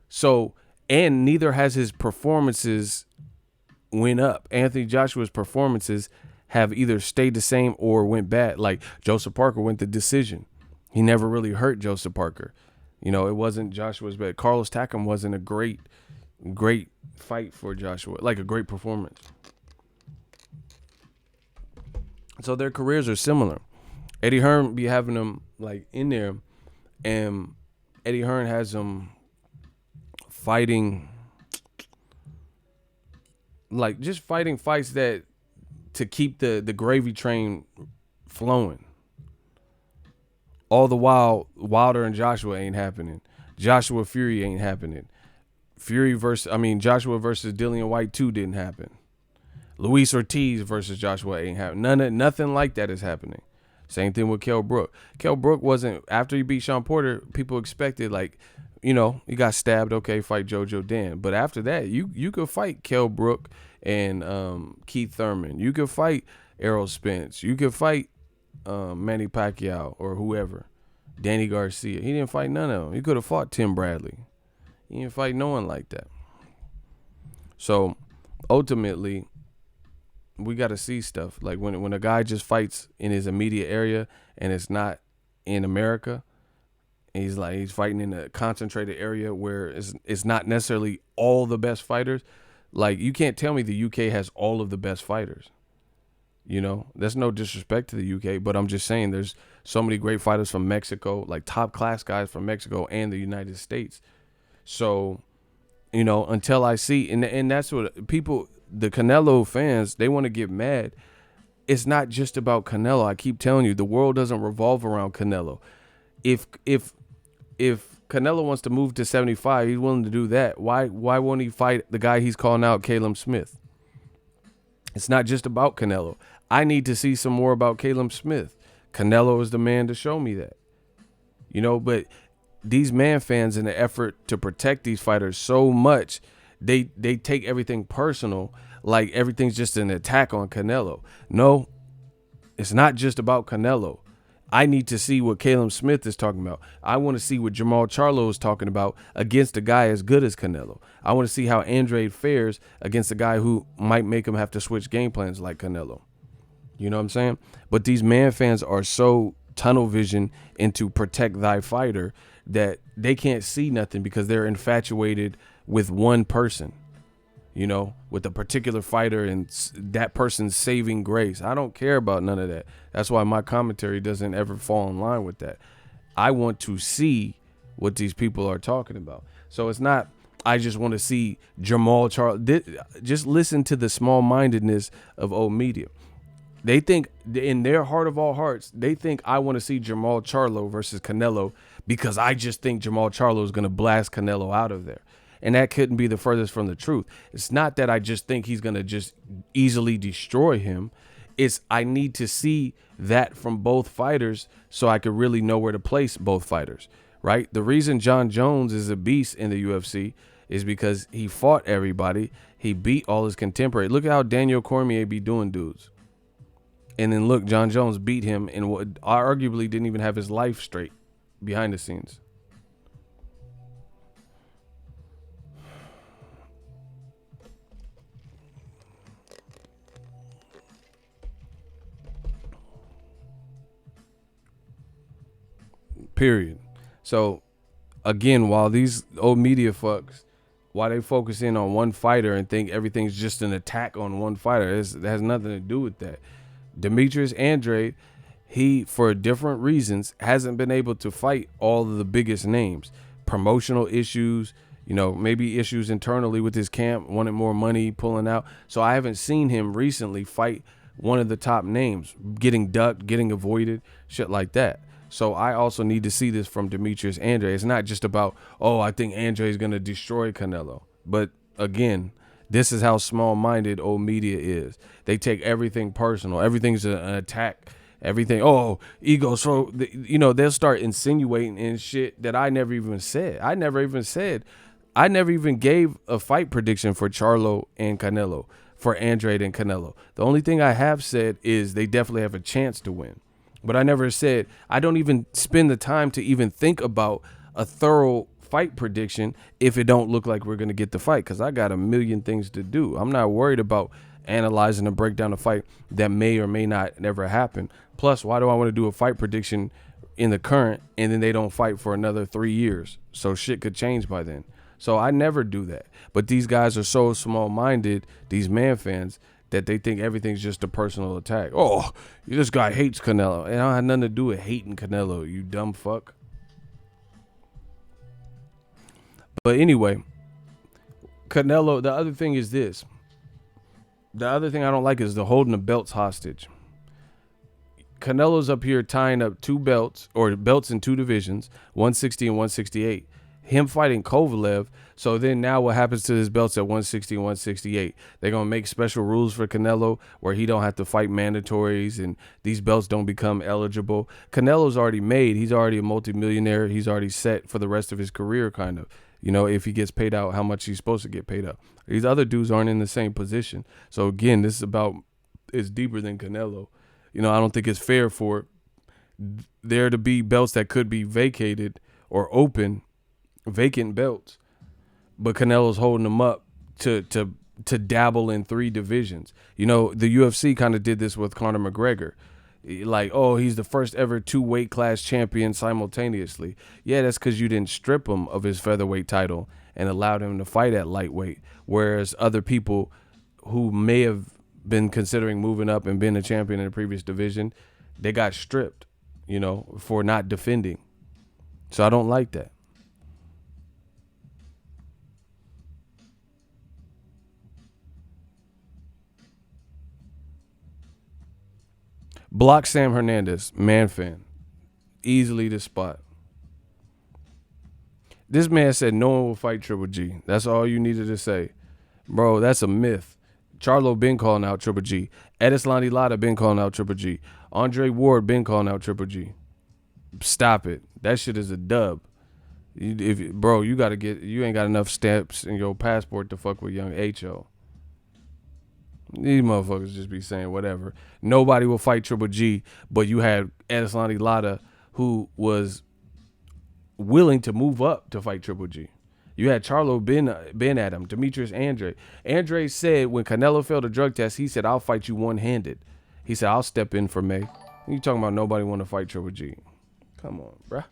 So, and neither has his performances went up. Anthony Joshua's performances have either stayed the same or went bad. Like Joseph Parker went the decision. He never really hurt Joseph Parker. It wasn't Joshua's bad. Carlos Takam wasn't a great fight for Joshua, like a great performance. So their careers are similar. Eddie Hearn be having them like in there, and Eddie Hearn has them fighting, like just fighting fights that to keep the gravy train flowing. All the while, Wilder and Joshua ain't happening. Joshua Fury ain't happening. Joshua versus Dillian White 2 didn't happen. Luis Ortiz versus Joshua ain't happening. Nothing like that is happening. Same thing with Kell Brook. Kell Brook wasn't, after he beat Sean Porter, people expected he got stabbed, okay, fight JoJo Dan. But after that, you could fight Kell Brook and Keith Thurman. You could fight Errol Spence. You could fight Manny Pacquiao or whoever. Danny Garcia. He didn't fight none of them. He could have fought Tim Bradley. He didn't fight no one like that. So ultimately, we got to see stuff. Like when a guy just fights in his immediate area and it's not in America, he's fighting in a concentrated area where it's not necessarily all the best fighters. Like, you can't tell me the UK has all of the best fighters. That's no disrespect to the UK, but I'm just saying there's so many great fighters from Mexico, like top class guys from Mexico and the United States. So, until I see, and that's what people, the Canelo fans, they want to get mad. It's not just about Canelo. I keep telling you, the world doesn't revolve around Canelo. If Canelo wants to move to 75, he's willing to do that. Why won't he fight the guy he's calling out, Caleb Smith? It's not just about Canelo. I need to see some more about Caleb Smith. Canelo is the man to show me that. But these man fans, in the effort to protect these fighters so much, they take everything personal, like everything's just an attack on Canelo. No, it's not just about Canelo. I need to see what Caleb Smith is talking about. I want to see what Jamal Charlo is talking about against a guy as good as Canelo. I want to see how Andrade fares against a guy who might make him have to switch game plans like Canelo. You know what I'm saying? But these man fans are so tunnel vision into protect thy fighter that they can't see nothing because they're infatuated with one person, with a particular fighter and that person's saving grace. I don't care about none of that. That's why my commentary doesn't ever fall in line with that. I want to see what these people are talking about. So it's not, I just want to see Jamal Charlo. Just listen to the small-mindedness of old media. They think, in their heart of all hearts, they think I want to see Jamal Charlo versus Canelo because I just think Jamal Charlo is going to blast Canelo out of there. And that couldn't be the furthest from the truth. It's not that I just think he's going to just easily destroy him. It's I need to see that from both fighters so I could really know where to place both fighters, right? The reason John Jones is a beast in the UFC is because he fought everybody. He beat all his contemporaries. Look at how Daniel Cormier be doing dudes. And then look, John Jones beat him and what arguably didn't even have his life straight behind the scenes. period. So again, while these old media fucks, while they focus in on one fighter and think everything's just an attack on one fighter, it has nothing to do with that. Demetrius Andrade, he, for different reasons, hasn't been able to fight all of the biggest names. Promotional issues, maybe issues internally with his camp, wanted more money, pulling out. So I haven't seen him recently fight one of the top names, getting ducked, getting avoided, shit like that. So I also need to see this from Demetrius Andrade. It's not just about, I think Andrade is going to destroy Canelo. But again, this is how small-minded old media is. They take everything personal. Everything's an attack. Everything, ego. So, they'll start insinuating and shit that I never even said. I never even gave a fight prediction for Charlo and Canelo, for Andrade and Canelo. The only thing I have said is they definitely have a chance to win. But I never said, I don't even spend the time to even think about a thorough fight prediction if it don't look like we're going to get the fight, because I got a million things to do. I'm not worried about analyzing and break down a fight that may or may not never happen. Plus, why do I want to do a fight prediction in the current and then they don't fight for another 3 years? So shit could change by then. So I never do that. But these guys are so small-minded, these man fans, that they think everything's just a personal attack. This guy hates Canelo. And I don't have nothing to do with hating Canelo, you dumb fuck. But anyway, Canelo, the other thing is this. The other thing I don't like is the holding the belts hostage. Canelo's up here tying up two belts, or belts in two divisions, 160 and 168. Him fighting Kovalev. So then now what happens to his belts at 160 and 168? They're going to make special rules for Canelo where he don't have to fight mandatories and these belts don't become eligible. Canelo's already made. He's already a multimillionaire. He's already set for the rest of his career, kind of. If he gets paid out how much he's supposed to get paid out. These other dudes aren't in the same position. So again, this is it's deeper than Canelo. I don't think it's fair for there to be belts that could be vacated or vacant belts, but Canelo's holding them up to dabble in three divisions. The UFC kind of did this with Conor McGregor. Like, he's the first ever two weight class champion simultaneously. Yeah, that's because you didn't strip him of his featherweight title and allowed him to fight at lightweight. Whereas other people who may have been considering moving up and being a champion in the previous division, they got stripped, for not defending. So I don't like that. Block Sam Hernandez, man fan. Easily the spot. This man said no one will fight Triple G. That's all you needed to say. Bro, that's a myth. Charlo been calling out Triple G. Edeslani Lada been calling out Triple G. Andre Ward been calling out Triple G. Stop it. That shit is a dub. You ain't got enough stamps in your passport to fuck with young H.O. These motherfuckers just be saying whatever. Nobody will fight Triple G, but you had Edeslani Lada, who was willing to move up to fight Triple G. You had Charlo been at him. Demetrius Andrade. Andrade said when Canelo failed a drug test, he said, I'll fight you one-handed. He said, I'll step in for May. You talking about nobody want to fight Triple G. Come on, bruh.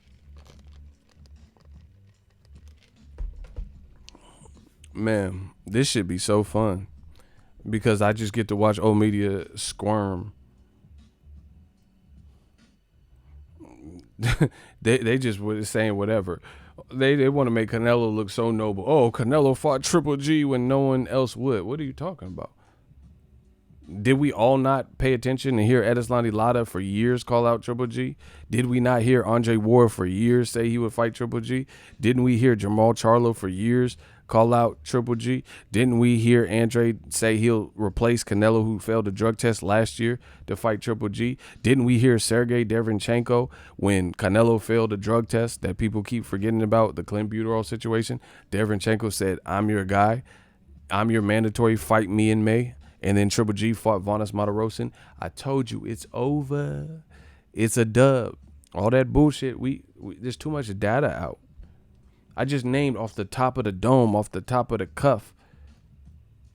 Man, this should be so fun. Because I just get to watch old media squirm. they just were saying whatever. They want to make Canelo look so noble. Canelo fought Triple G when no one else would. What are you talking about? Did we all not pay attention and hear Edeslani Lada for years call out Triple G? Did we not hear Andre Ward for years say he would fight Triple G? Didn't we hear Jamal Charlo for years call out Triple G? Didn't we hear Andre say he'll replace Canelo, who failed a drug test last year, to fight Triple G? Didn't we hear Sergey Derevyanchenko when Canelo failed a drug test that people keep forgetting about, the clenbuterol situation? Derevyanchenko said, I'm your guy. I'm your mandatory, fight me in May. And then Triple G fought Vanes Matarosin. I told you, it's over. It's a dub. All that bullshit, there's too much data out. I just named off the top of the dome, off the top of the cuff,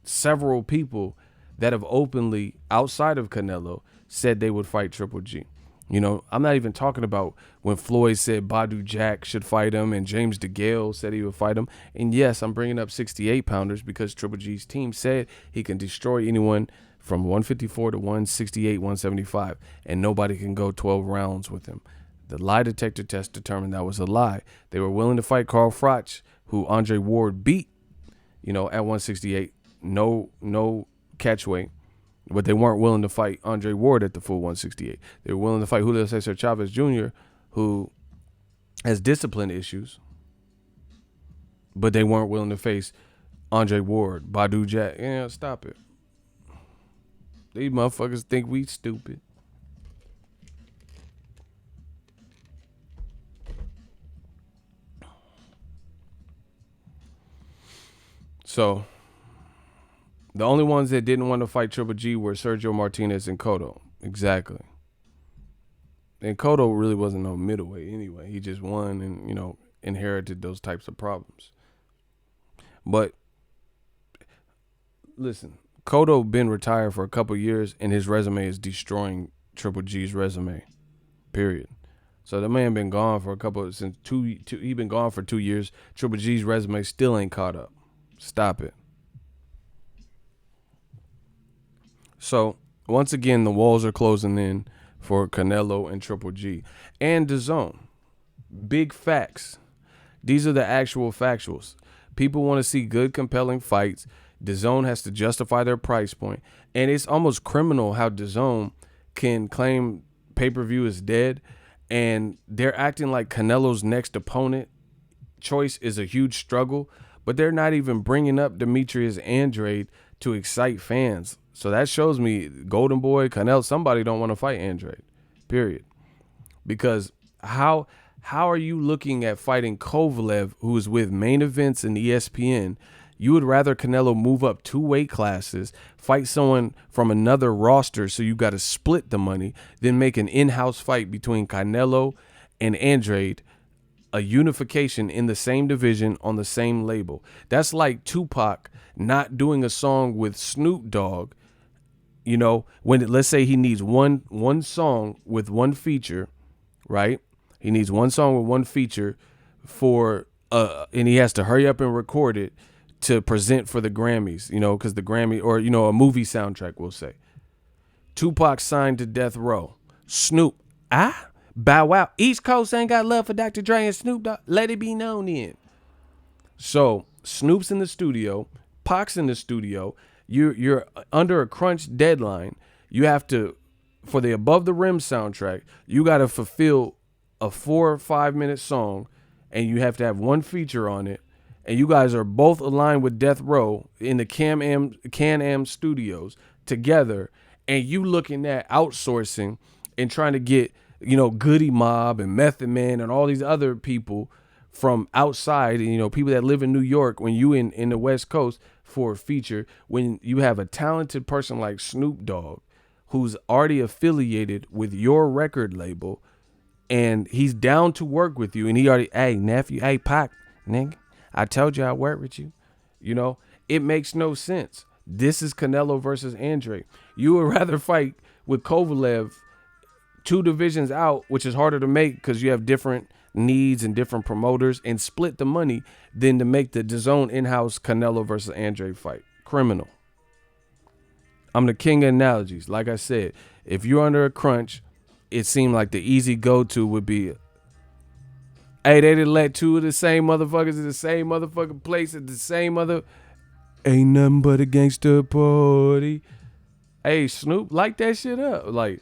several people that have openly, outside of Canelo, said they would fight Triple G. You know, I'm not even talking about when Floyd said Badu Jack should fight him and James DeGale said he would fight him. And yes, I'm bringing up 68 pounders because Triple G's team said he can destroy anyone from 154 to 168, 175, and nobody can go 12 rounds with him. The lie detector test determined that was a lie. They were willing to fight Carl Froch, who Andre Ward beat, you know, at 168, no catch weight. But they weren't willing to fight Andre Ward at the full 168. They were willing to fight Julio Cesar Chavez Jr., who has discipline issues, but they weren't willing to face Andre Ward, Badu Jack. Yeah, stop it. These motherfuckers think we stupid. So, the only ones that didn't want to fight Triple G were Sergio Martinez and Cotto. Exactly. And Cotto really wasn't no middleweight anyway. He just won and, you know, inherited those types of problems. But, listen, Cotto been retired for a couple years and his resume is destroying Triple G's resume. Period. So the man been gone for he been gone for 2 years. Triple G's resume still ain't caught up. Stop it. So, once again, the walls are closing in for Canelo and Triple G. And DAZN. Big facts. These are the actual factuals. People want to see good, compelling fights. DAZN has to justify their price point. And it's almost criminal how DAZN can claim pay-per-view is dead. And they're acting like Canelo's next opponent choice is a huge struggle. But they're not even bringing up Demetrius Andrade to excite fans. So that shows me Golden Boy, Canelo, somebody don't want to fight Andrade, period. Because how are you looking at fighting Kovalev, who is with Main Events and ESPN? You would rather Canelo move up 2 weight classes, fight someone from another roster so you got to split the money, than make an in-house fight between Canelo and Andrade, a unification in the same division on the same label. That's like Tupac not doing a song with Snoop Dogg. You know, when let's say he needs one song with one feature, right? He needs one song with one feature for and he has to hurry up and record it to present for the Grammys, you know, because the Grammy, or, you know, a movie soundtrack, we'll say. Tupac signed to Death Row. Snoop, Bow Wow. East Coast ain't got love for Dr. Dre and Snoop Dogg. Let it be known then. So Snoop's in the studio, Pac's in the studio. You're under a crunch deadline. You have to, for the Above the Rim soundtrack, you got to fulfill a 4 or 5 minute song, and you have to have one feature on it. And you guys are both aligned with Death Row in the Can-Am studios together, and you looking at outsourcing and trying to get, you know, Goody Mob and Method Man and all these other people from outside, you know, people that live in New York, when you in the West Coast for a feature, when you have a talented person like Snoop Dogg who's already affiliated with your record label and he's down to work with you, and he already, hey, nephew, hey, Pac, nigga, I told you I work with you. You know, it makes no sense. This is Canelo versus Andre. You would rather fight with Kovalev 2 divisions out, which is harder to make because you have different needs and different promoters, and split the money than to make the DAZN in-house Canelo versus Andre fight. Criminal. I'm the king of analogies. Like I said, if you're under a crunch, it seemed like the easy go-to would be, hey, they didn't let 2 of the same motherfuckers in the same motherfucking place at the same other, ain't nothing but a gangster party. Hey, Snoop, light that shit up. Like,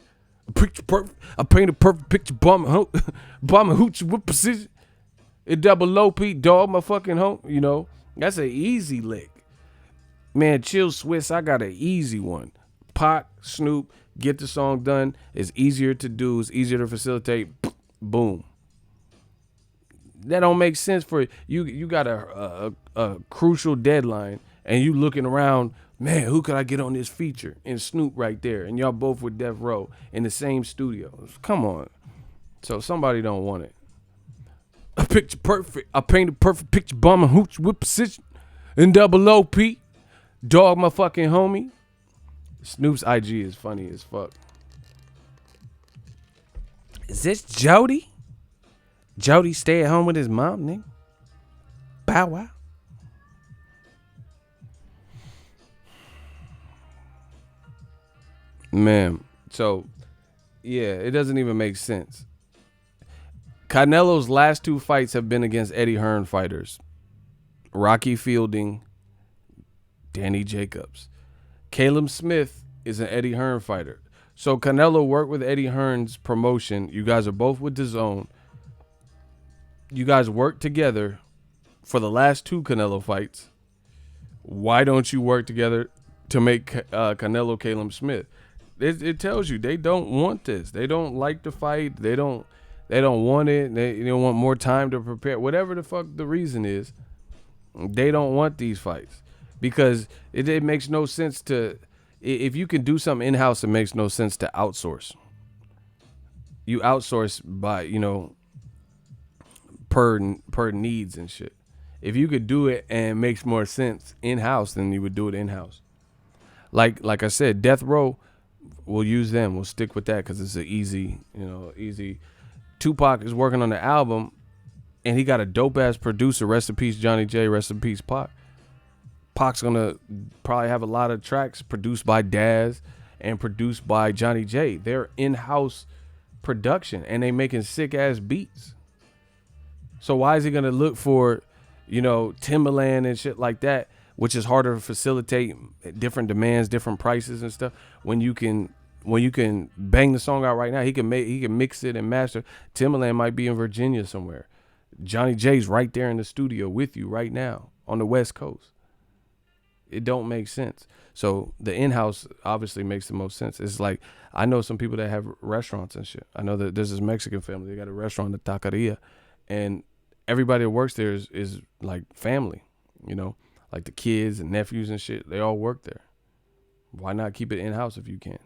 picture perfect. I paint a perfect picture. Bombing hoochie with precision. It double low Pete dog my fucking home. You know, that's an easy lick. Man, chill Swiss. I got an easy one. Pac, Snoop, get the song done. It's easier to do. It's easier to facilitate. Boom. That don't make sense for you. You got a crucial deadline, and you looking around. Man, who could I get on this feature? And Snoop right there. And y'all both with Death Row in the same studio. Come on. So somebody don't want it. A picture perfect. I paint a perfect picture. Bombing hooch with precision. And double OP. Dog my fucking homie. Snoop's IG is funny as fuck. Is this Jody? Jody stay at home with his mom, nigga. Bow wow. Man, so yeah, it doesn't even make sense. Canelo's last two fights have been against Eddie Hearn fighters. Rocky Fielding, Danny Jacobs. Caleb Smith is an Eddie Hearn fighter. So Canelo worked with Eddie Hearn's promotion. You guys are both with DAZN. You guys worked together for the last two Canelo fights. Why don't you work together to make Canelo Caleb Smith? It tells you they don't want this. They don't like the fight. They don't want it. They don't want more time to prepare. Whatever the fuck the reason is, they don't want these fights because it makes no sense to. If you can do something in-house, it makes no sense to outsource. You outsource by, per needs and shit. If you could do it and it makes more sense in-house, then you would do it in-house. Like I said, Death Row, we'll use them. We'll stick with that because it's an easy. Tupac is working on the album, and he got a dope-ass producer. Rest in peace, Johnny J. Rest in peace, Pac. Pac's gonna probably have a lot of tracks produced by Daz and produced by Johnny J. They're in-house production and they making sick ass beats. So why is he gonna look for, Timbaland and shit like that, which is harder to facilitate different demands, different prices and stuff. When you can bang the song out right now, he can mix it and master. Timbaland might be in Virginia somewhere. Johnny J's right there in the studio with you right now on the West Coast. It don't make sense. So the in-house obviously makes the most sense. It's like, I know some people that have restaurants and shit. I know that there's this Mexican family. They got a restaurant, the Taqueria, and everybody that works there is like family, like the kids and nephews and shit. They all work there. Why not keep it in-house if you can?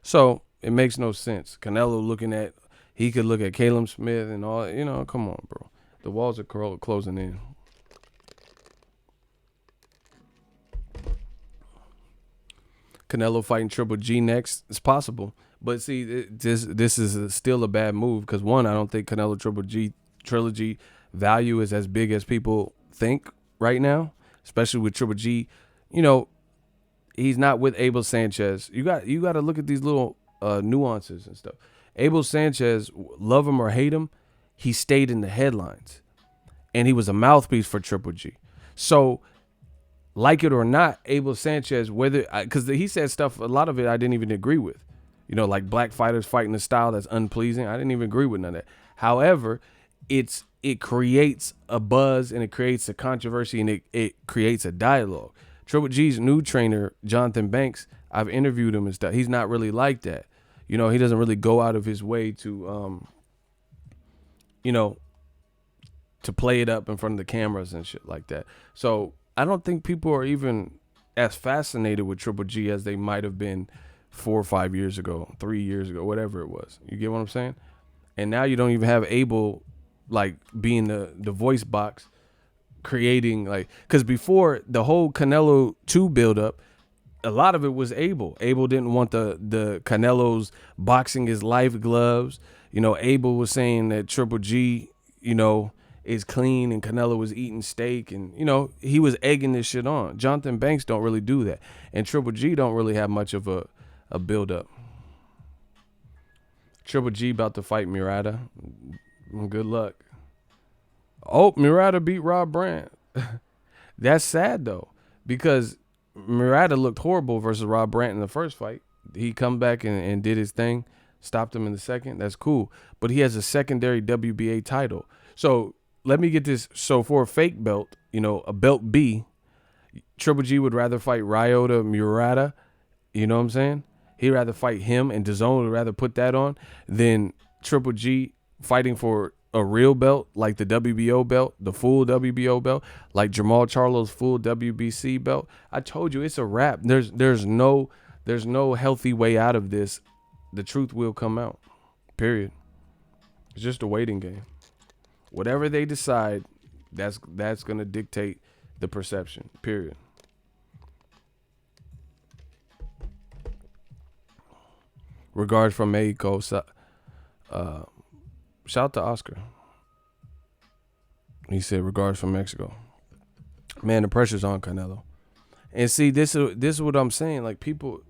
So it makes no sense. Canelo he could look at Caleb Smith and all, come on, bro. The walls are closing in. Canelo fighting Triple G next. It's possible. But see, this is still a bad move because, one, I don't think Canelo Triple G trilogy value is as big as people think right now, especially with Triple G. He's not with Abel Sanchez. You got to look at these little nuances and stuff. Abel Sanchez, love him or hate him, he stayed in the headlines. And he was a mouthpiece for Triple G. So, like it or not, Abel Sanchez, because he said stuff, a lot of it I didn't even agree with. Like black fighters fighting a style that's unpleasing. I didn't even agree with none of that. However, it creates a buzz and it creates a controversy and it creates a dialogue. Triple G's new trainer, Jonathan Banks, I've interviewed him and stuff. He's not really like that. He doesn't really go out of his way to, to play it up in front of the cameras and shit like that. So I don't think people are even as fascinated with Triple G as they might have been 4 or 5 years ago, 3 years ago, whatever it was. You get what I'm saying? And now you don't even have Abel like being the voice box creating because before the whole Canelo 2 buildup, a lot of it was Abel. Abel didn't want the Canelo's boxing his life gloves. Abel was saying that Triple G, is clean and Canelo was eating steak and, he was egging this shit on. Jonathan Banks don't really do that. And Triple G don't really have much of a build-up. Triple G about to fight Murata. Good luck. Oh, Murata beat Rob Brandt. That's sad, though, because Murata looked horrible versus Rob Brandt in the first fight. He come back and did his thing, stopped him in the second. That's cool. But he has a secondary WBA title. So let me get this. So for a fake belt, a belt B, Triple G would rather fight Ryota Murata. You know what I'm saying? He'd rather fight him, and DAZN would rather put that on than Triple G fighting for a real belt, like the WBO belt, the full WBO belt, like Jamal Charlo's full WBC belt. I told you it's a wrap. There's no healthy way out of this. The truth will come out. Period. It's just a waiting game. Whatever they decide, that's gonna dictate the perception. Period. Regards from Mexico. Shout out to Oscar. He said regards from Mexico. Man, the pressure's on Canelo. And see, this is what I'm saying. Like people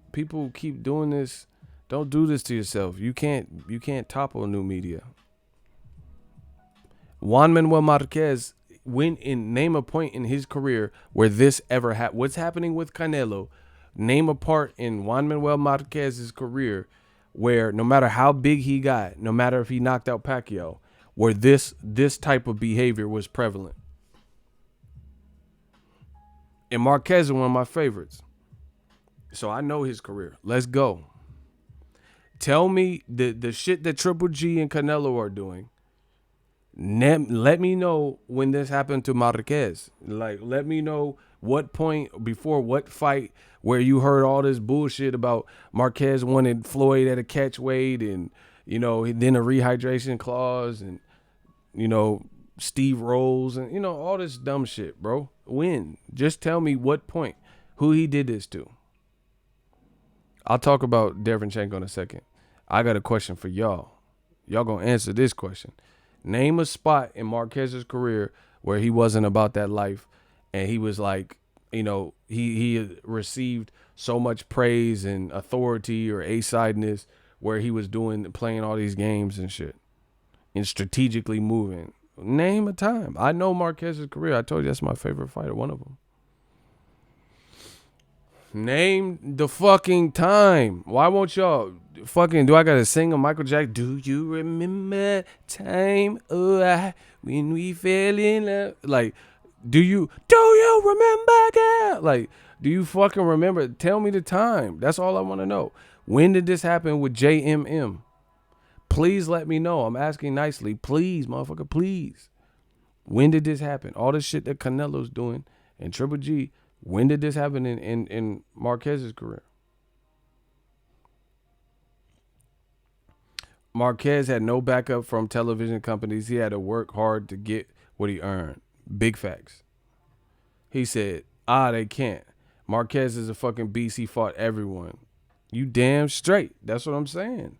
keep doing this. Don't do this to yourself. You can't topple new media. Juan Manuel Marquez, name a point in his career where this ever happened. What's happening with Canelo? Name a part in Juan Manuel Marquez's career where no matter how big he got, no matter if he knocked out Pacquiao, where this type of behavior was prevalent. And Marquez is one of my favorites. So I know his career. Let's go. Tell me the shit that Triple G and Canelo are doing. Let me know when this happened to Marquez. Like, let me know what point before what fight where you heard all this bullshit about Marquez wanted Floyd at a catch weight and, you know, then a rehydration clause and, you know, Steve Rolls and, you know, all this dumb shit, bro. When? Just tell me what point, who he did this to. I'll talk about Derevyanchenko in a second. I got a question for y'all. Y'all gonna answer this question. Name a spot in Marquez's career where he wasn't about that life and he was like, you know, he received so much praise and authority or A-sideness where he was playing all these games and shit and strategically moving. Name a time. I know Marquez's career. I told you that's my favorite fighter, one of them. Name the fucking time. Why won't y'all fucking, do I gotta sing a Michael Jackson? Do you remember time when we fell in love? Like, do you remember, girl? Like, do you fucking remember? Tell me the time. That's all I want to know. When did this happen with JMM? Please let me know. I'm asking nicely. Please, motherfucker, please. When did this happen? All this shit that Canelo's doing and Triple G, when did this happen in Marquez's career? Marquez had no backup from television companies. He had to work hard to get what he earned. Big facts. He said, they can't. Marquez is a fucking beast. He fought everyone. You damn straight. That's what I'm saying.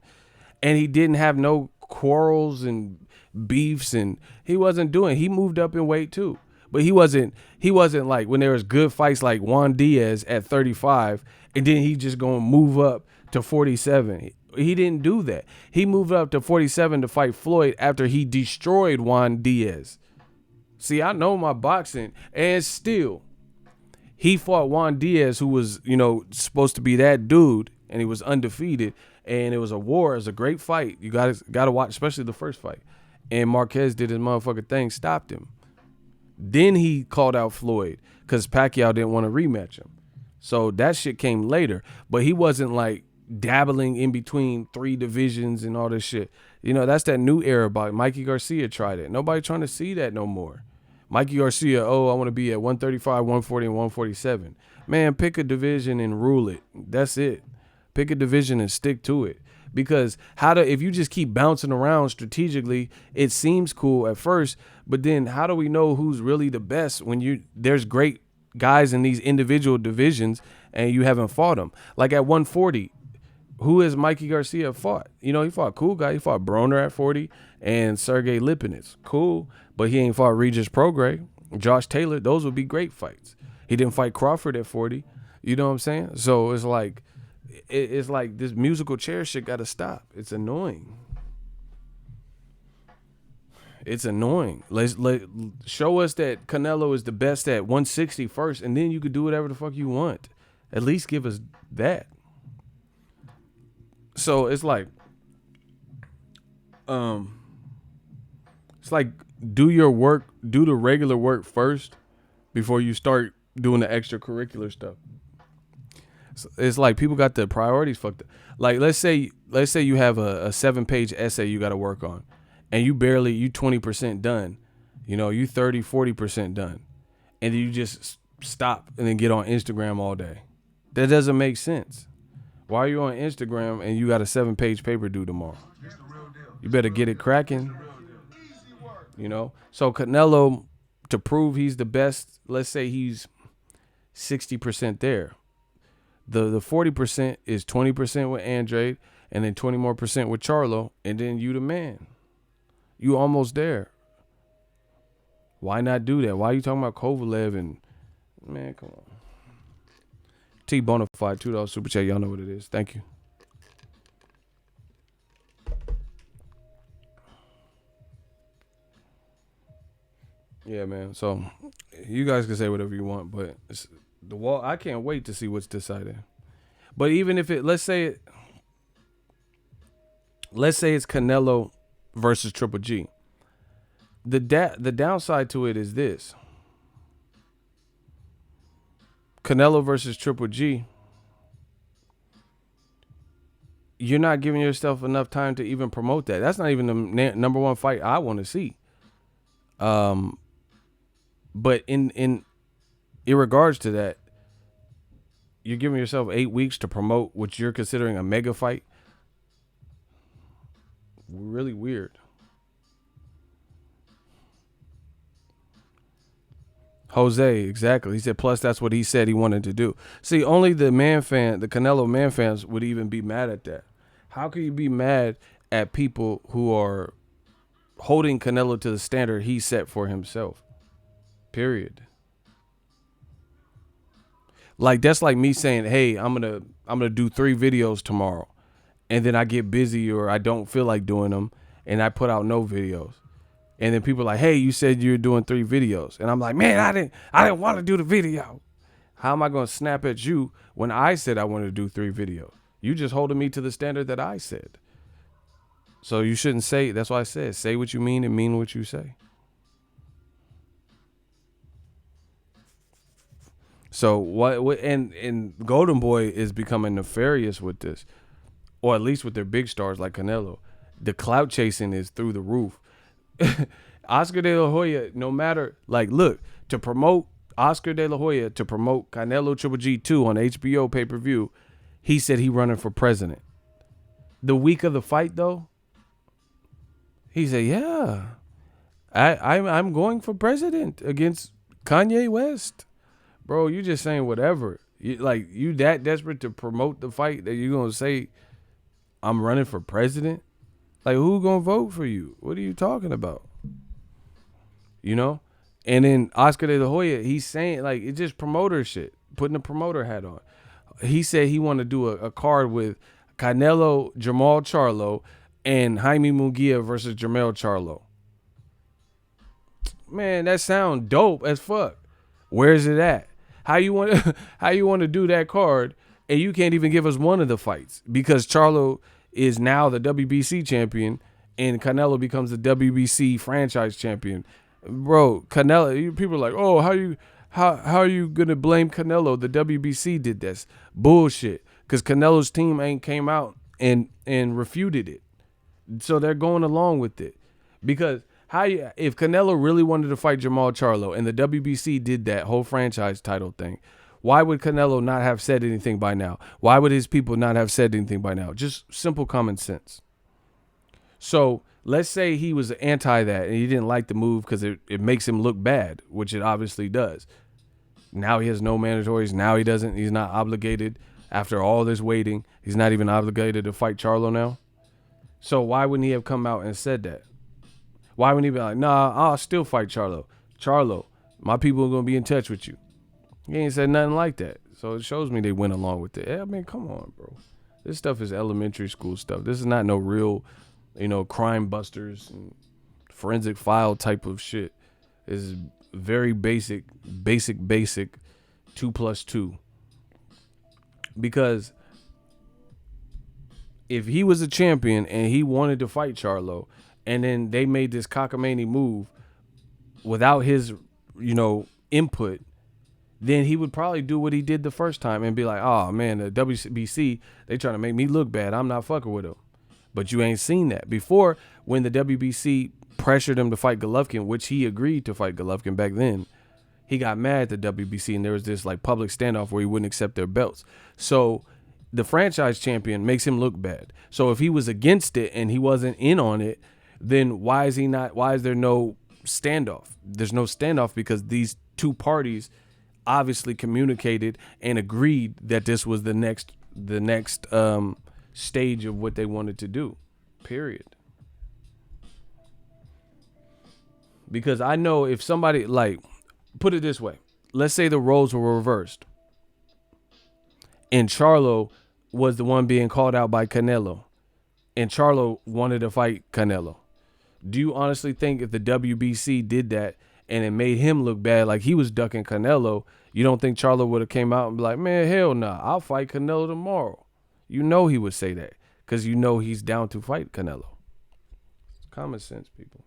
And he didn't have no quarrels and beefs, and he moved up in weight too. But he wasn't like when there was good fights like Juan Diaz at 35 and then he just gonna move up to 47. He didn't do that. He moved up to 47 to fight Floyd after he destroyed Juan Diaz. See, I know my boxing, and still he fought Juan Diaz, who was, you know, supposed to be that dude, and he was undefeated, and it was a war. It was a great fight. You gotta watch, especially the first fight. And Marquez did his motherfucking thing, stopped him. Then he called out Floyd because Pacquiao didn't want to rematch him. So that shit came later. But he wasn't like dabbling in between three divisions and all this shit. You know, that's that new era about Mikey Garcia tried it. Nobody trying to see that no more. Mikey Garcia, I want to be at 135, 140, and 147. Man, pick a division and rule it. That's it. Pick a division and stick to it. Because if you just keep bouncing around strategically, it seems cool at first, but then how do we know who's really the best when there's great guys in these individual divisions and you haven't fought them? Like at 140, who has Mikey Garcia fought? You know, he fought cool guy. He fought Broner at 40 and Sergey Lipinets. Cool, but he ain't fought Regis Prograis, Josh Taylor. Those would be great fights. He didn't fight Crawford at 40. You know what I'm saying? So it's like this musical chair shit got to stop. It's annoying. It's annoying. Let's show us that Canelo is the best at 160 first, and then you could do whatever the fuck you want. At least give us that. So it's like, do your work, do the regular work first before you start doing the extracurricular stuff. It's like people got the priorities fucked up. Like let's say you have a 7-page essay you got to work on, and you 20% done, you know, you 40% done, and you just stop and then get on Instagram all day. That doesn't make sense. Why are you on Instagram and you got a 7-page paper due tomorrow? You better get it cracking. You know, so Canelo, to prove he's the best, let's say he's 60% there. The 40% is 20% with Andrade and then 20% more with Charlo, and then you the man. You almost there. Why not do that? Why are you talking about Kovalev and man? Come on. T Bonafide $2 super chat. Y'all know what it is. Thank you. Yeah, man. So you guys can say whatever you want, but it's the wall. I can't wait to see what's decided. But even if it, let's say it's Canelo versus Triple G. The downside to it is this: Canelo versus Triple G. You're not giving yourself enough time to even promote that. That's not even the number one fight I want to see. But in regards to that, you're giving yourself 8 weeks to promote what you're considering a mega fight. Really weird. Jose, exactly. He said, plus that's what he said he wanted to do. See, only the Canelo man fans would even be mad at that. How can you be mad at people who are holding Canelo to the standard he set for himself? Period. Like, that's like me saying, hey, I'm gonna do 3 videos tomorrow, and then I get busy or I don't feel like doing them, and I put out no videos. And then people are like, hey, you said you're doing 3 videos. And I'm like, man, I didn't want to do the video. How am I going to snap at you when I said I wanted to do 3 videos? You just holding me to the standard that I said. So you shouldn't say, that's why I said, say what you mean and mean what you say. So what and Golden Boy is becoming nefarious with this, or at least with their big stars like Canelo. The clout chasing is through the roof. Oscar De La Hoya, no matter, like, look, to promote Oscar De La Hoya, to promote Canelo Triple G 2 on HBO pay-per-view, he said he running for president. The week of the fight, though, he said, yeah, I'm going for president against Kanye West. Bro, you just saying whatever. You that desperate to promote the fight that you're going to say, I'm running for president? Like, who going to vote for you? What are you talking about? You know? And then Oscar De La Hoya, he's saying, like, it's just promoter shit, putting a promoter hat on. He said he wanted to do a card with Canelo, Jamal Charlo, and Jaime Munguia versus Jermell Charlo. Man, that sound dope as fuck. Where's it at? How you want to do that card and you can't even give us one of the fights because Charlo is now the WBC champion and Canelo becomes the WBC franchise champion. Bro, Canelo, people are like, oh, how are you gonna blame Canelo? The WBC did this. Bullshit. Because Canelo's team ain't came out and refuted it. So they're going along with it. Because if Canelo really wanted to fight Jamal Charlo and the WBC did that whole franchise title thing, why would Canelo not have said anything by now? Why would his people not have said anything by now? Just simple common sense. So let's say he was anti that and he didn't like the move because it makes him look bad, which it obviously does. Now he has no mandatories. Now he's not obligated after all this waiting. He's not even obligated to fight Charlo now. So why wouldn't he have come out and said that? Why wouldn't he be like, nah, I'll still fight Charlo. Charlo, my people are going to be in touch with you. He ain't said nothing like that. So it shows me they went along with it. I mean, come on, bro. This stuff is elementary school stuff. This is not no real, crime busters and forensic file type of shit. This is very basic 2 + 2. Because if he was a champion and he wanted to fight Charlo, and then they made this cockamamie move without his, input, then he would probably do what he did the first time and be like, oh, man, the WBC, they trying to make me look bad. I'm not fucking with him. But you ain't seen that. Before, when the WBC pressured him to fight Golovkin, which he agreed to fight Golovkin back then, he got mad at the WBC, and there was this, public standoff where he wouldn't accept their belts. So the franchise champion makes him look bad. So if he was against it and he wasn't in on it, then why is there no standoff? There's no standoff because these two parties obviously communicated and agreed that this was the next stage of what they wanted to do. Period. Because I know if somebody, like, put it this way, let's say the roles were reversed and Charlo was the one being called out by Canelo and Charlo wanted to fight Canelo. Do you honestly think if the WBC did that and it made him look bad, like he was ducking Canelo, you don't think Charlo would have came out and be like, man, hell nah, I'll fight Canelo tomorrow? You know he would say that because you know he's down to fight Canelo. Common sense, people.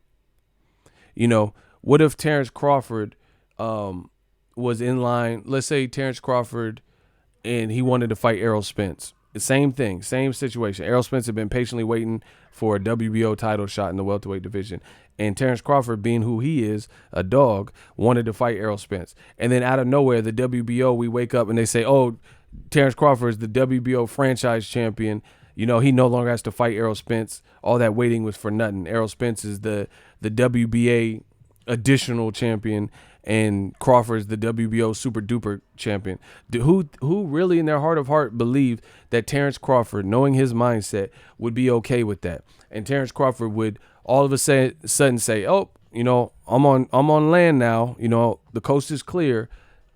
You know, what if Terrence Crawford was in line? Let's say Terrence Crawford and he wanted to fight Errol Spence. The same thing, same situation. Errol Spence had been patiently waiting for a WBO title shot in the welterweight division. And Terrence Crawford, being who he is, a dog, wanted to fight Errol Spence. And then out of nowhere, the WBO, we wake up and they say, oh, Terrence Crawford is the WBO franchise champion. You know, he no longer has to fight Errol Spence. All that waiting was for nothing. Errol Spence is the WBA additional champion, and Crawford's the WBO super duper champion. Who really in their heart of heart believed that Terrence Crawford, knowing his mindset, would be okay with that? And Terrence Crawford would all of a sudden say, oh, you know, I'm on land now. You know, the coast is clear.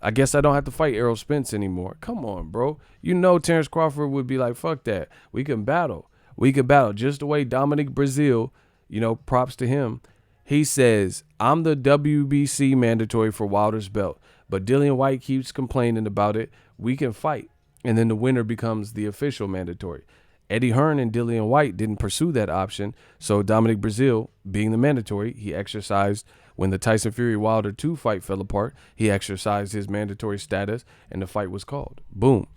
I guess I don't have to fight Errol Spence anymore. Come on, bro. You know Terrence Crawford would be like, fuck that. We can battle. We can battle. Just the way Dominic Breazeale, you know, props to him. He says, I'm the WBC mandatory for Wilder's belt, but Dillian Whyte keeps complaining about it. We can fight. And then the winner becomes the official mandatory. Eddie Hearn and Dillian Whyte didn't pursue that option, so Dominic Breazeale, being the mandatory, he exercised when the Tyson Fury Wilder 2 fight fell apart. He exercised his mandatory status, and the fight was called. Boom.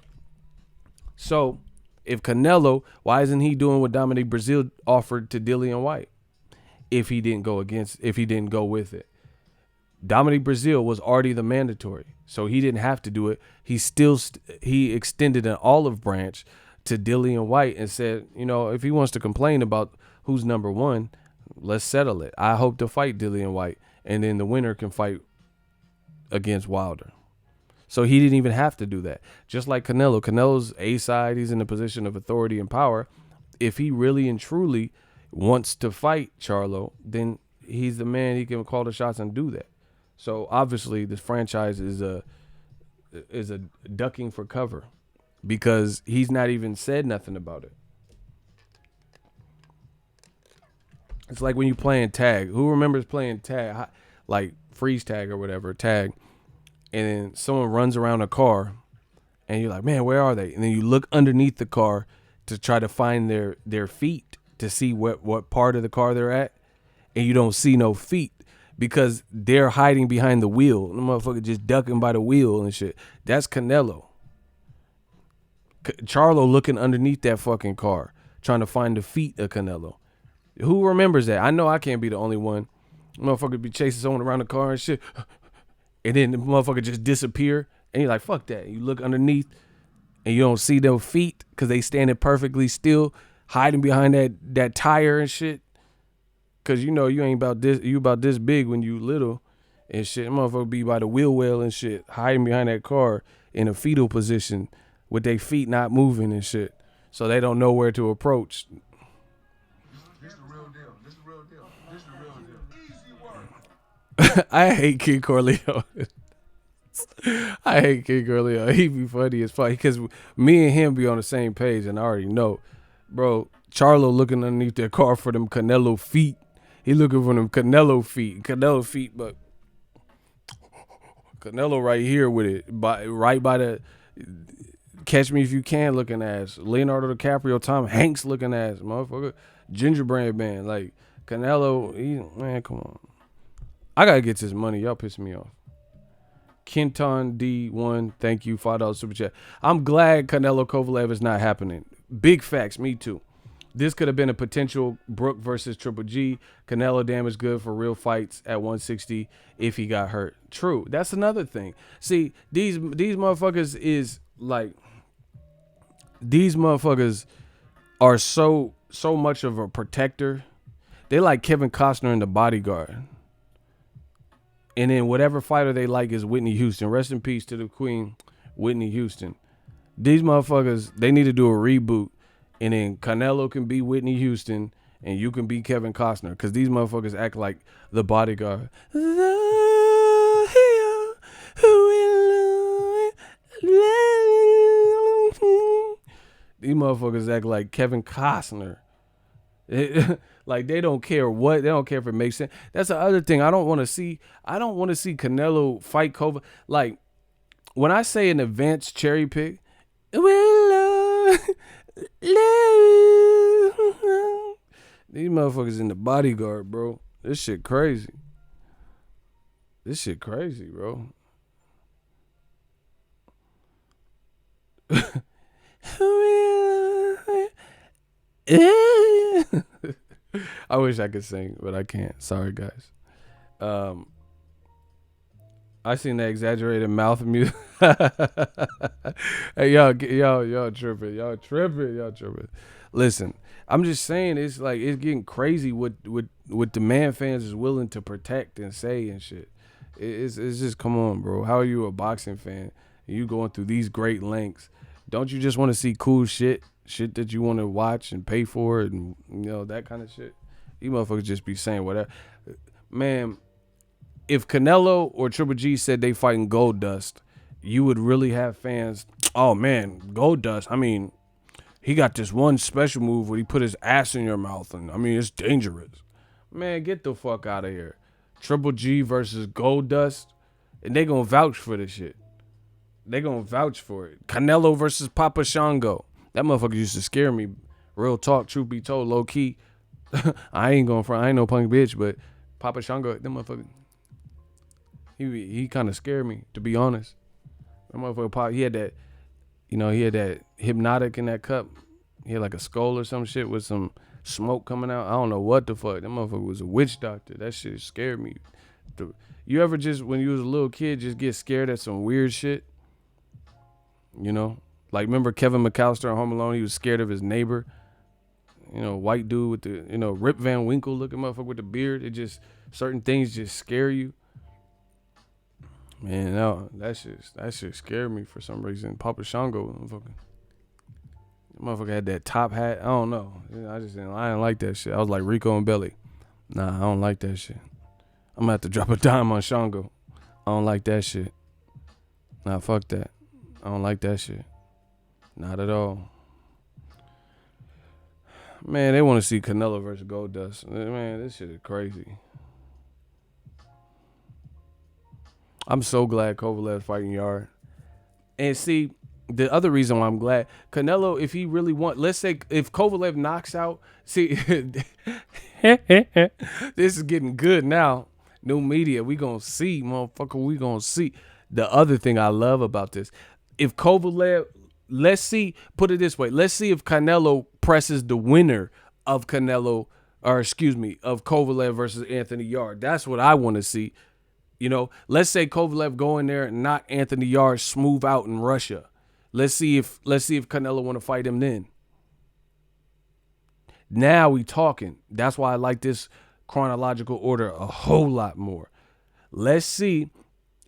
So if Canelo, why isn't he doing what Dominic Breazeale offered to Dillian Whyte? If he didn't go with it. Dominic Breazeale was already the mandatory, so he didn't have to do it. He extended an olive branch to Dillian Whyte and said, you know, if he wants to complain about who's number one, let's settle it. I hope to fight Dillian Whyte, and then the winner can fight against Wilder. So he didn't even have to do that. Just like Canelo. Canelo's A side, he's in a position of authority and power. If he really and truly wants to fight Charlo, then he's the man. He can call the shots and do that. So obviously this franchise is a ducking for cover because he's not even said nothing about it. It's like when you playing tag. Who remembers playing tag, like freeze tag or whatever, tag, and then someone runs around a car and you're like, man, where are they? And then you look underneath the car to try to find their feet, to see what part of the car they're at, and you don't see no feet because they're hiding behind the wheel. The motherfucker just ducking by the wheel and shit. That's Canelo. Charlo looking underneath that fucking car, trying to find the feet of Canelo. Who remembers that? I know I can't be the only one. Motherfucker be chasing someone around the car and shit, and then the motherfucker just disappear, and you're like, fuck that. You look underneath, and you don't see their feet because they standing perfectly still, hiding behind that tire and shit. Cause you know you ain't about this, you about this big when you little and shit. Motherfucker be by the wheel well and shit, hiding behind that car in a fetal position with their feet not moving and shit. So they don't know where to approach. This the real deal. This the real deal. This the real deal. Easy work. I hate Kid Corleone. I hate Kid Corleone. He be funny as fuck because me and him be on the same page, and I already know, bro. Charlo looking underneath that car for them Canelo feet. He looking for them Canelo feet, but Canelo right here with it, right by the Catch Me If You Can looking ass, Leonardo DiCaprio, Tom Hanks looking ass, motherfucker, Gingerbread Man, like Canelo. Man, come on. I gotta get this money. Y'all piss me off. Kenton D1, thank you, $5 super chat. I'm glad Canelo Kovalev is not happening. Big facts, me too. This could have been a potential Brook versus Triple G. Canelo damage good for real fights at 160 if he got hurt. True. That's another thing. See, these motherfuckers is like, these motherfuckers are so much of a protector. They like Kevin Costner in The Bodyguard. And then whatever fighter they like is Whitney Houston. Rest in peace to the queen, Whitney Houston. These motherfuckers, they need to do a reboot and then Canelo can be Whitney Houston, and you can be Kevin Costner, because these motherfuckers act like the bodyguard. These motherfuckers act like Kevin Costner. Like they don't care if it makes sense. That's the other thing I don't want to see. I don't want to see Canelo fight Kovalev. Like when I say an advanced cherry pick, these motherfuckers in the bodyguard, bro. This shit crazy. Bro. I wish I could sing, but I can't. Sorry, guys. I seen that exaggerated mouth music. Hey, y'all tripping. Listen, I'm just saying, it's like it's getting crazy what the man fans is willing to protect and say and shit. It's just, come on, bro. How are you a boxing fan? You going through these great lengths? Don't you just want to see cool shit that you want to watch and pay for, and that kind of shit? You motherfuckers just be saying whatever. Man, if Canelo or Triple G said they fighting Gold Dust, you would really have fans. Oh man, Gold Dust. I mean, he got this one special move where he put his ass in your mouth, and I mean it's dangerous. Man, get the fuck out of here. Triple G versus Gold Dust, and they gonna vouch for this shit. They gonna vouch for it. Canelo versus Papa Shango. That motherfucker used to scare me. Real talk, truth be told, low key. I ain't going front. I ain't no punk bitch, but Papa Shango, that motherfucker, he kind of scared me, to be honest. That motherfucker, he had that, he had that hypnotic in that cup. He had like a skull or some shit with some smoke coming out. I don't know what the fuck. That motherfucker was a witch doctor. That shit scared me. You ever just, when you was a little kid, just get scared at some weird shit? Like remember Kevin McAllister on Home Alone? He was scared of his neighbor. White dude with the, Rip Van Winkle looking motherfucker with the beard. It just, certain things just scare you. Man, no, that shit scared me for some reason. Papa Shango, motherfucker had that top hat. I don't know. I didn't like that shit. I was like Rico and Belly. Nah, I don't like that shit. I'm gonna have to drop a dime on Shango. I don't like that shit. Nah, fuck that. I don't like that shit. Not at all. Man, they want to see Canelo versus Goldust. Man, this shit is crazy. I'm so glad Kovalev fighting Yarde. And see, the other reason why I'm glad, Canelo, if he really let's say if Kovalev knocks out, see, this is getting good now. New media, we gonna see, motherfucker, we gonna see. The other thing I love about this, if Kovalev, let's see, put it this way, let's see if Canelo presses the winner of Kovalev versus Anthony Yarde. That's what I want to see. Let's say Kovalev go in there and knock Anthony Yarde smooth out in Russia. Let's see if Canelo want to fight him then. Now we talking. That's why I like this chronological order a whole lot more. Let's see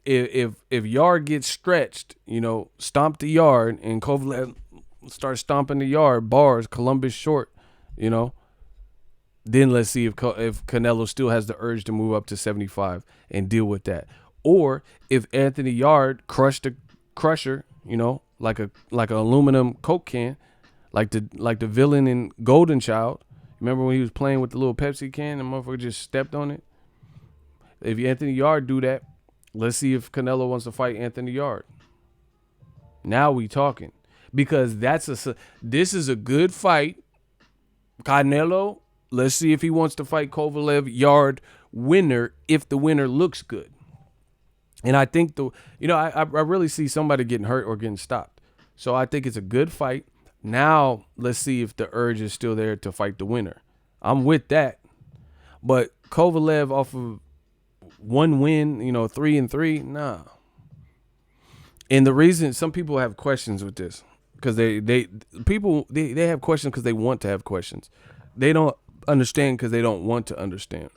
if Yarde gets stretched, stomp the Yarde, and Kovalev start stomping the Yarde, bars, Columbus short, Then let's see if Canelo still has the urge to move up to 75 and deal with that. Or if Anthony Yarde crushed the crusher, like an aluminum Coke can, like the villain in Golden Child. Remember when he was playing with the little Pepsi can and the motherfucker just stepped on it? If Anthony Yarde do that, let's see if Canelo wants to fight Anthony Yarde. Now we talking. Because this is a good fight. Canelo, let's see if he wants to fight Kovalev Yarde winner if the winner looks good. And I think I really see somebody getting hurt or getting stopped. So I think it's a good fight. Now let's see if the urge is still there to fight the winner. I'm with that. But Kovalev off of one win, 3-3, nah. And the reason some people have questions with this, because they have questions because they want to have questions. They don't understand because they don't want to understand.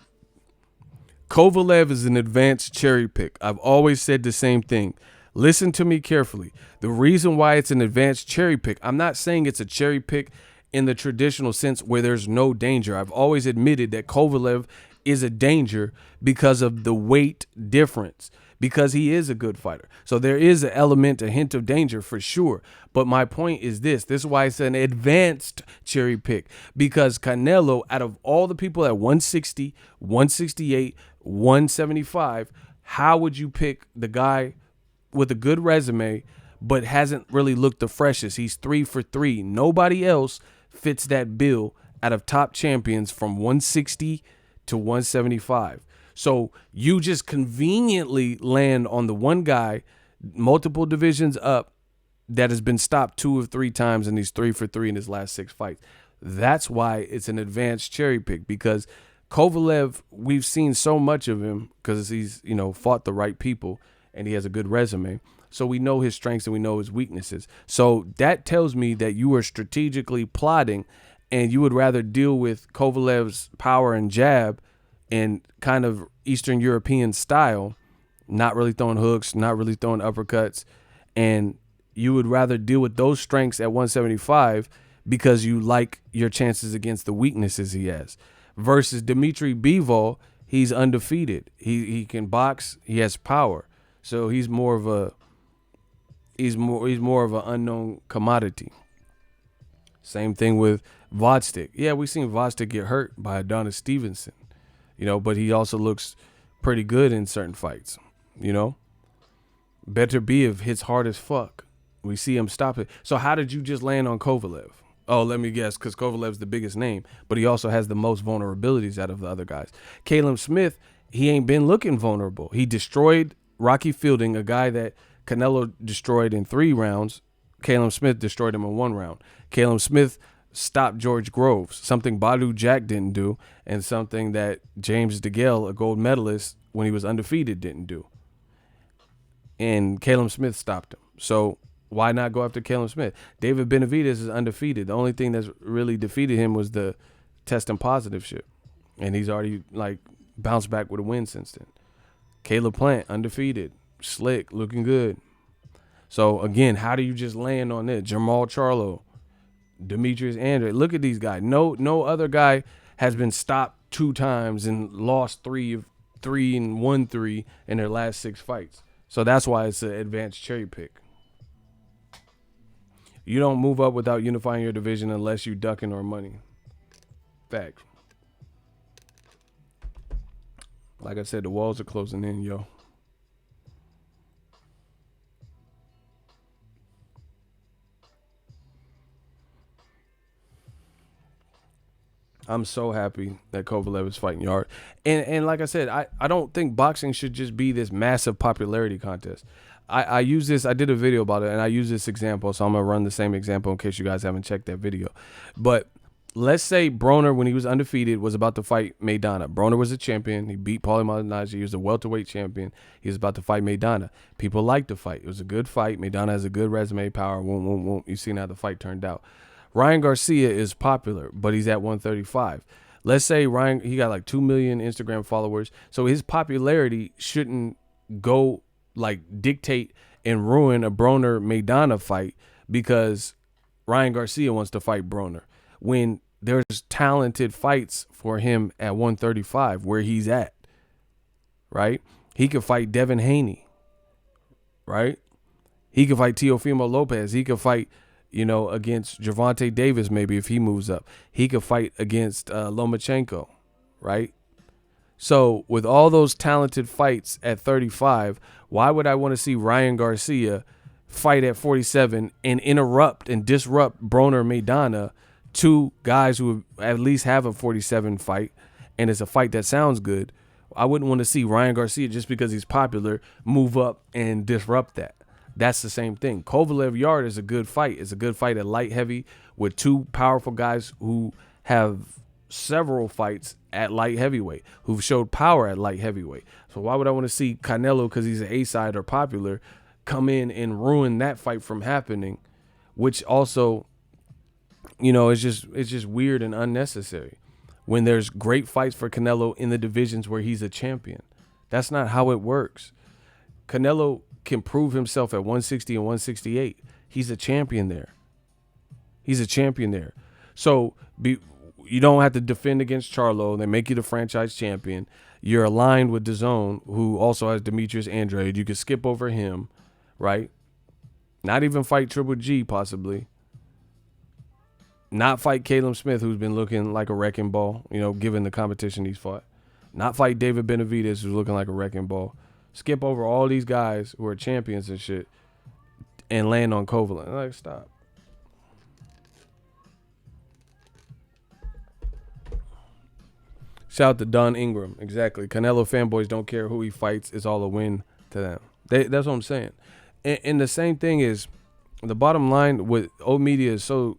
Kovalev is an advanced cherry pick. I've always said the same thing. Listen to me carefully. The reason why it's an advanced cherry pick, I'm not saying it's a cherry pick in the traditional sense where there's no danger. I've always admitted that Kovalev is a danger because of the weight difference, because he is a good fighter. So there is an element, a hint of danger for sure. But my point is this. This is why it's an advanced cherry pick, because Canelo, out of all the people at 160, 168, 175, how would you pick the guy with a good resume but hasn't really looked the freshest? He's 3 for 3. Nobody else fits that bill out of top champions from 160 to 175. So you just conveniently land on the one guy, multiple divisions up, that has been stopped 2 or 3 times, and he's 3 for 3 in his last 6 fights. That's why it's an advanced cherry pick, because Kovalev, we've seen so much of him because he's, fought the right people and he has a good resume. So we know his strengths and we know his weaknesses. So that tells me that you are strategically plotting and you would rather deal with Kovalev's power and jab and kind of Eastern European style, not really throwing hooks, not really throwing uppercuts. And you would rather deal with those strengths at 175 because you like your chances against the weaknesses he has. Versus Dmitry Bivol, he's undefeated. He can box. He has power. So he's more of an unknown commodity. Same thing with Vodstick. Yeah, we've seen Vodstick get hurt by Adonis Stevenson, but he also looks pretty good in certain fights, Better Biev hits hard as fuck. We see him stop it. So how did you just land on Kovalev? Oh, let me guess, because Kovalev's the biggest name, but he also has the most vulnerabilities out of the other guys. Caleb Smith, he ain't been looking vulnerable. He destroyed Rocky Fielding, a guy that Canelo destroyed in 3 rounds. Caleb Smith destroyed him in 1 round. Caleb Smith stopped George Groves, something Badu Jack didn't do, and something that James DeGale, a gold medalist, when he was undefeated, didn't do. And Caleb Smith stopped him. So why not go after Caleb Smith? David Benavidez is undefeated. The only thing that's really defeated him was the testing positive shit. And he's already bounced back with a win since then. Caleb Plant, undefeated. Slick, looking good. So again, how do you just land on it? Jamal Charlo, Demetrius Andrade. Look at these guys. No other guy has been stopped 2 times and lost 3 and 1-3 in their last 6 fights. So that's why it's an advanced cherry pick. You don't move up without unifying your division unless you ducking or money. Fact. Like I said, the walls are closing in, yo. I'm so happy that Kovalev is fighting Yarde. And like I said, I don't think boxing should just be this massive popularity contest. I use this, I did a video about it, and I use this example, so I'm going to run the same example in case you guys haven't checked that video. But let's say Broner, when he was undefeated, was about to fight Maidana. Broner was a champion. He beat Paulie Malignaggi. He was a welterweight champion. He was about to fight Maidana. People liked the fight. It was a good fight. Maidana has a good resume, power. You've seen how the fight turned out. Ryan Garcia is popular, but he's at 135. Let's say Ryan, he got 2 million Instagram followers, so his popularity shouldn't go dictate and ruin a Broner Maidana fight because Ryan Garcia wants to fight Broner when there's talented fights for him at 135 where he's at, right? He could fight Devin Haney, right? He could fight Teofimo Lopez. He could fight, against Gervonta Davis maybe if he moves up. He could fight against Lomachenko, right? So with all those talented fights at 35, why would I want to see Ryan Garcia fight at 47 and interrupt and disrupt Broner Maidana, 2 guys who at least have a 47 fight, and it's a fight that sounds good? I wouldn't want to see Ryan Garcia, just because he's popular, move up and disrupt that. That's the same thing. Kovalev Yarde is a good fight. It's a good fight at light heavy with 2 powerful guys who have several fights at light heavyweight, who've showed power at light heavyweight. So why would I want to see Canelo, because he's an A-side or popular, come in and ruin that fight from happening, which also, it's just weird and unnecessary when there's great fights for Canelo in the divisions where he's a champion. That's not how it works. Canelo can prove himself at 160 and 168. He's a champion there. So you don't have to defend against Charlo. They make you the franchise champion. You're aligned with DAZN, who also has Demetrius Andrade. You could skip over him, right? Not even fight Triple G, possibly. Not fight Caleb Smith, who's been looking like a wrecking ball, given the competition he's fought. Not fight David Benavidez, who's looking like a wrecking ball. Skip over all these guys who are champions and shit and land on Kovalev. Like, stop. Shout out to Don Ingram. Exactly. Canelo fanboys don't care who he fights. It's all a win to them. That's what I'm saying. And the same thing is, the bottom line with old media is so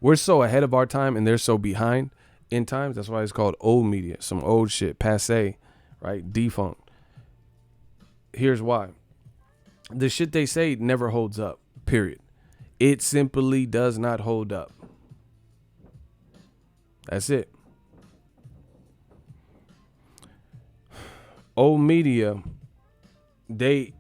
we're so ahead of our time and they're so behind in times. That's why it's called old media. Some old shit, passe, right? Defunct. Here's why. The shit they say never holds up, period. It simply does not hold up. That's it. Old media, they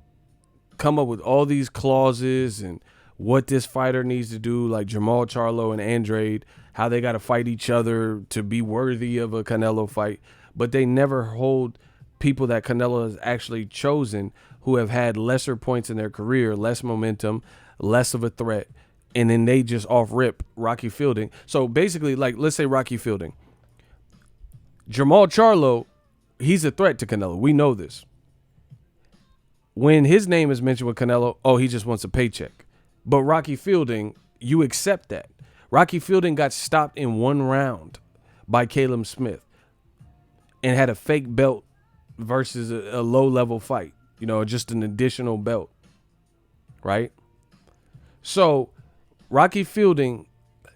come up with all these clauses and what this fighter needs to do, like Jamal Charlo and Andrade, how they got to fight each other to be worthy of a Canelo fight. But they never hold people that Canelo has actually chosen who have had lesser points in their career, less momentum, less of a threat. And then they just off rip Rocky Fielding. So basically, like, let's say Rocky Fielding. Jamal Charlo, he's a threat to Canelo. We know this. When his name is mentioned with Canelo, he just wants a paycheck. But Rocky Fielding, you accept that. Rocky Fielding got stopped in one round by Caleb Smith and had a fake belt versus a low-level fight. Just an additional belt, right? So Rocky Fielding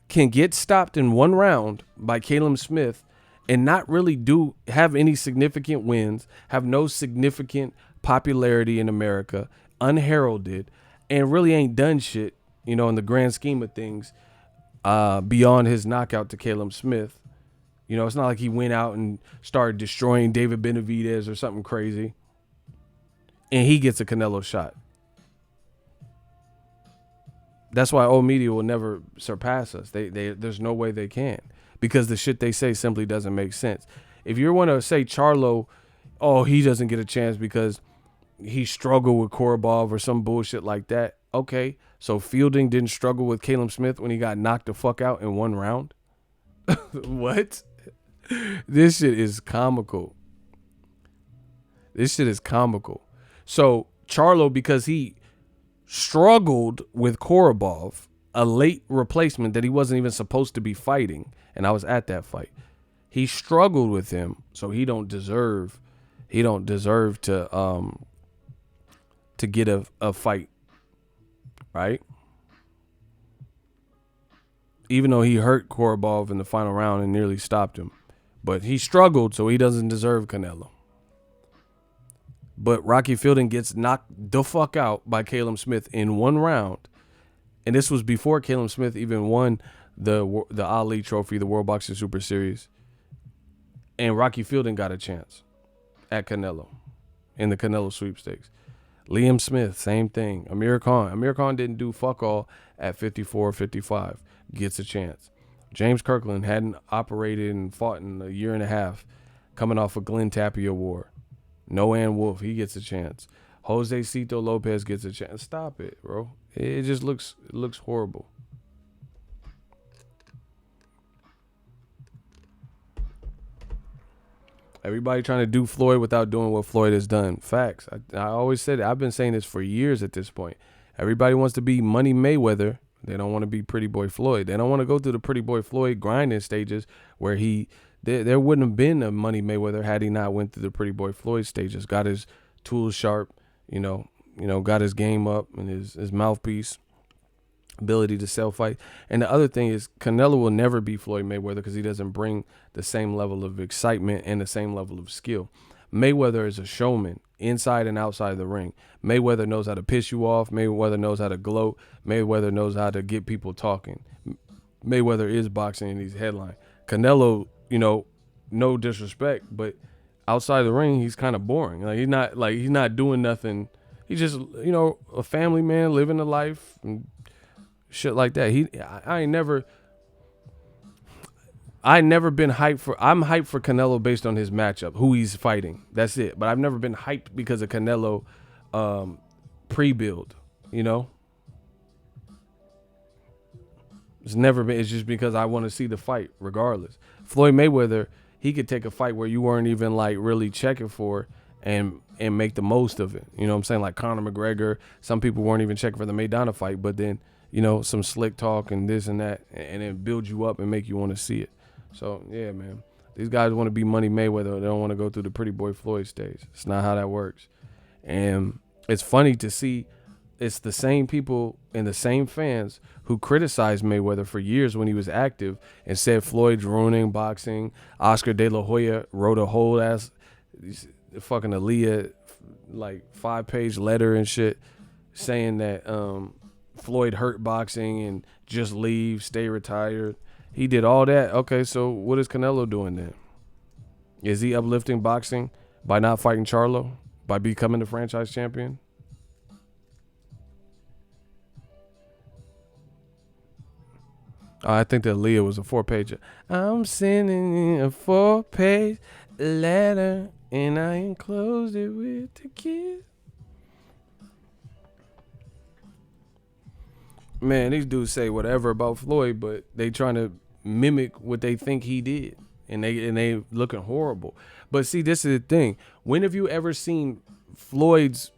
can get stopped in one round by Caleb Smith and not really have any significant wins, have no significant popularity in America, unheralded, and really ain't done shit, in the grand scheme of things, beyond his knockout to Caleb Smith. It's not like he went out and started destroying David Benavidez or something crazy. And he gets a Canelo shot. That's why old media will never surpass us. There's no way they can. Because the shit they say simply doesn't make sense. If you want to say Charlo, he doesn't get a chance because he struggled with Korobov or some bullshit like that. Okay, so Fielding didn't struggle with Caleb Smith when he got knocked the fuck out in one round? What? This shit is comical. So Charlo, because he struggled with Korobov, a late replacement that he wasn't even supposed to be fighting, and I was at that fight. He struggled with him, so he don't deserve to get a fight, right? Even though he hurt Korobov in the final round and nearly stopped him. But he struggled, so he doesn't deserve Canelo. But Rocky Fielding gets knocked the fuck out by Caleb Smith in one round. And this was before Caleb Smith even won the Ali Trophy, the World Boxing Super Series. And Rocky Fielding got a chance at Canelo in the Canelo Sweepstakes. Liam Smith, same thing. Amir Khan didn't do fuck all at 54, 55. Gets a chance. James Kirkland hadn't operated and fought in a year and a half, coming off a Glenn Tapia war. Noan Wolf, he gets a chance. Jose Cito Lopez gets a chance. Stop it, bro. It just looks horrible. Everybody trying to do Floyd without doing what Floyd has done. Facts. I always said it. I've been saying this for years at this point. Everybody wants to be Money Mayweather. They don't want to be Pretty Boy Floyd. They don't want to go through the Pretty Boy Floyd grinding stages where there wouldn't have been a Money Mayweather had he not went through the Pretty Boy Floyd stages. Got his tools sharp, got his game up and his mouthpiece, ability to sell fight. And the other thing is Canelo will never be Floyd Mayweather because he doesn't bring the same level of excitement and the same level of skill. Mayweather is a showman inside and outside the ring. Mayweather knows how to piss you off. Mayweather knows how to gloat. Mayweather knows how to get people talking. Mayweather is boxing and he's headline. Canelo, no disrespect, but outside the ring, he's kind of boring. He's not doing nothing. He's just, a family man living a life and shit like that. I'm hyped for Canelo based on his matchup, who he's fighting. That's it. But I've never been hyped because of Canelo pre-build, you know? It's never been. It's just because I want to see the fight regardless. Floyd Mayweather, he could take a fight where you weren't even like really checking for and make the most of it. You know what I'm saying? Like Conor McGregor, some people weren't even checking for the Maidana fight, but then, you know, some slick talk and this and that, and then build you up and make you want to see it. So, yeah, man. These guys want to be Money Mayweather. They don't want to go through the pretty boy Floyd stage. It's not how that works. And it's funny to see it's the same people and the same fans who criticized Mayweather for years when he was active and said Floyd's ruining boxing. Oscar De La Hoya wrote a whole ass fucking Aaliyah like 5-page letter and shit saying that Floyd hurt boxing and just leave, stay retired. He did all that. Okay, so what is Canelo doing then? Is he uplifting boxing by not fighting Charlo? By becoming the franchise champion? I think that Leah was a 4-pager. I'm sending you a 4-page letter and I enclosed it with a kiss. Man, these dudes say whatever about Floyd, but they trying to mimic what they think he did, and they looking horrible. But see, this is the thing. When have you ever seen Floyd's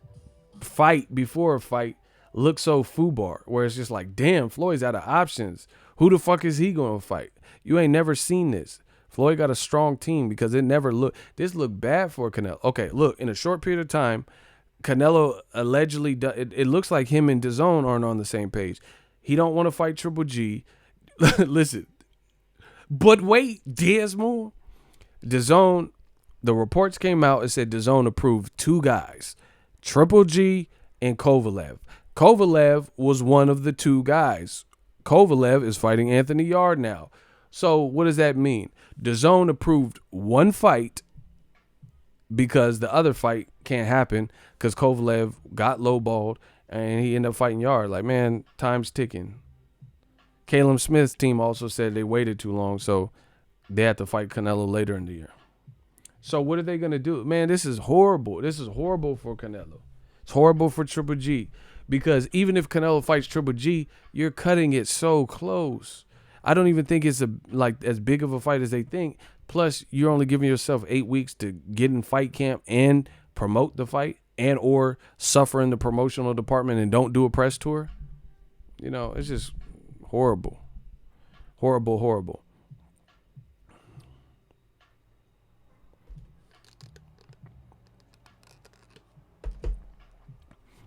fight before a fight look so FUBAR, where it's just like, damn, Floyd's out of options. Who the fuck is he going to fight? You ain't never seen this. Floyd got a strong team because it never this looked bad for Canelo. Okay, look, in a short period of time, Canelo allegedly, it looks like him and DAZN aren't on the same page. He don't want to fight Triple G. Listen, but wait, there's more. DAZN, the reports came out and said DAZN approved 2 guys, Triple G and Kovalev. Kovalev was one of the 2 guys. Kovalev is fighting Anthony Yarde now. So what does that mean? DAZN approved 1 fight because the other fight can't happen because Kovalev got lowballed and he ended up fighting Yarde. Like, man, time's ticking. Caleb Smith's team also said they waited too long, so they had to fight Canelo later in the year. So what are they going to do? Man, this is horrible. This is horrible for Canelo. It's horrible for Triple G because even if Canelo fights Triple G, you're cutting it so close. I don't even think it's as big of a fight as they think. Plus, you're only giving yourself 8 weeks to get in fight camp and promote the fight and or suffer in the promotional department and don't do a press tour. You know, it's just horrible. Horrible, horrible.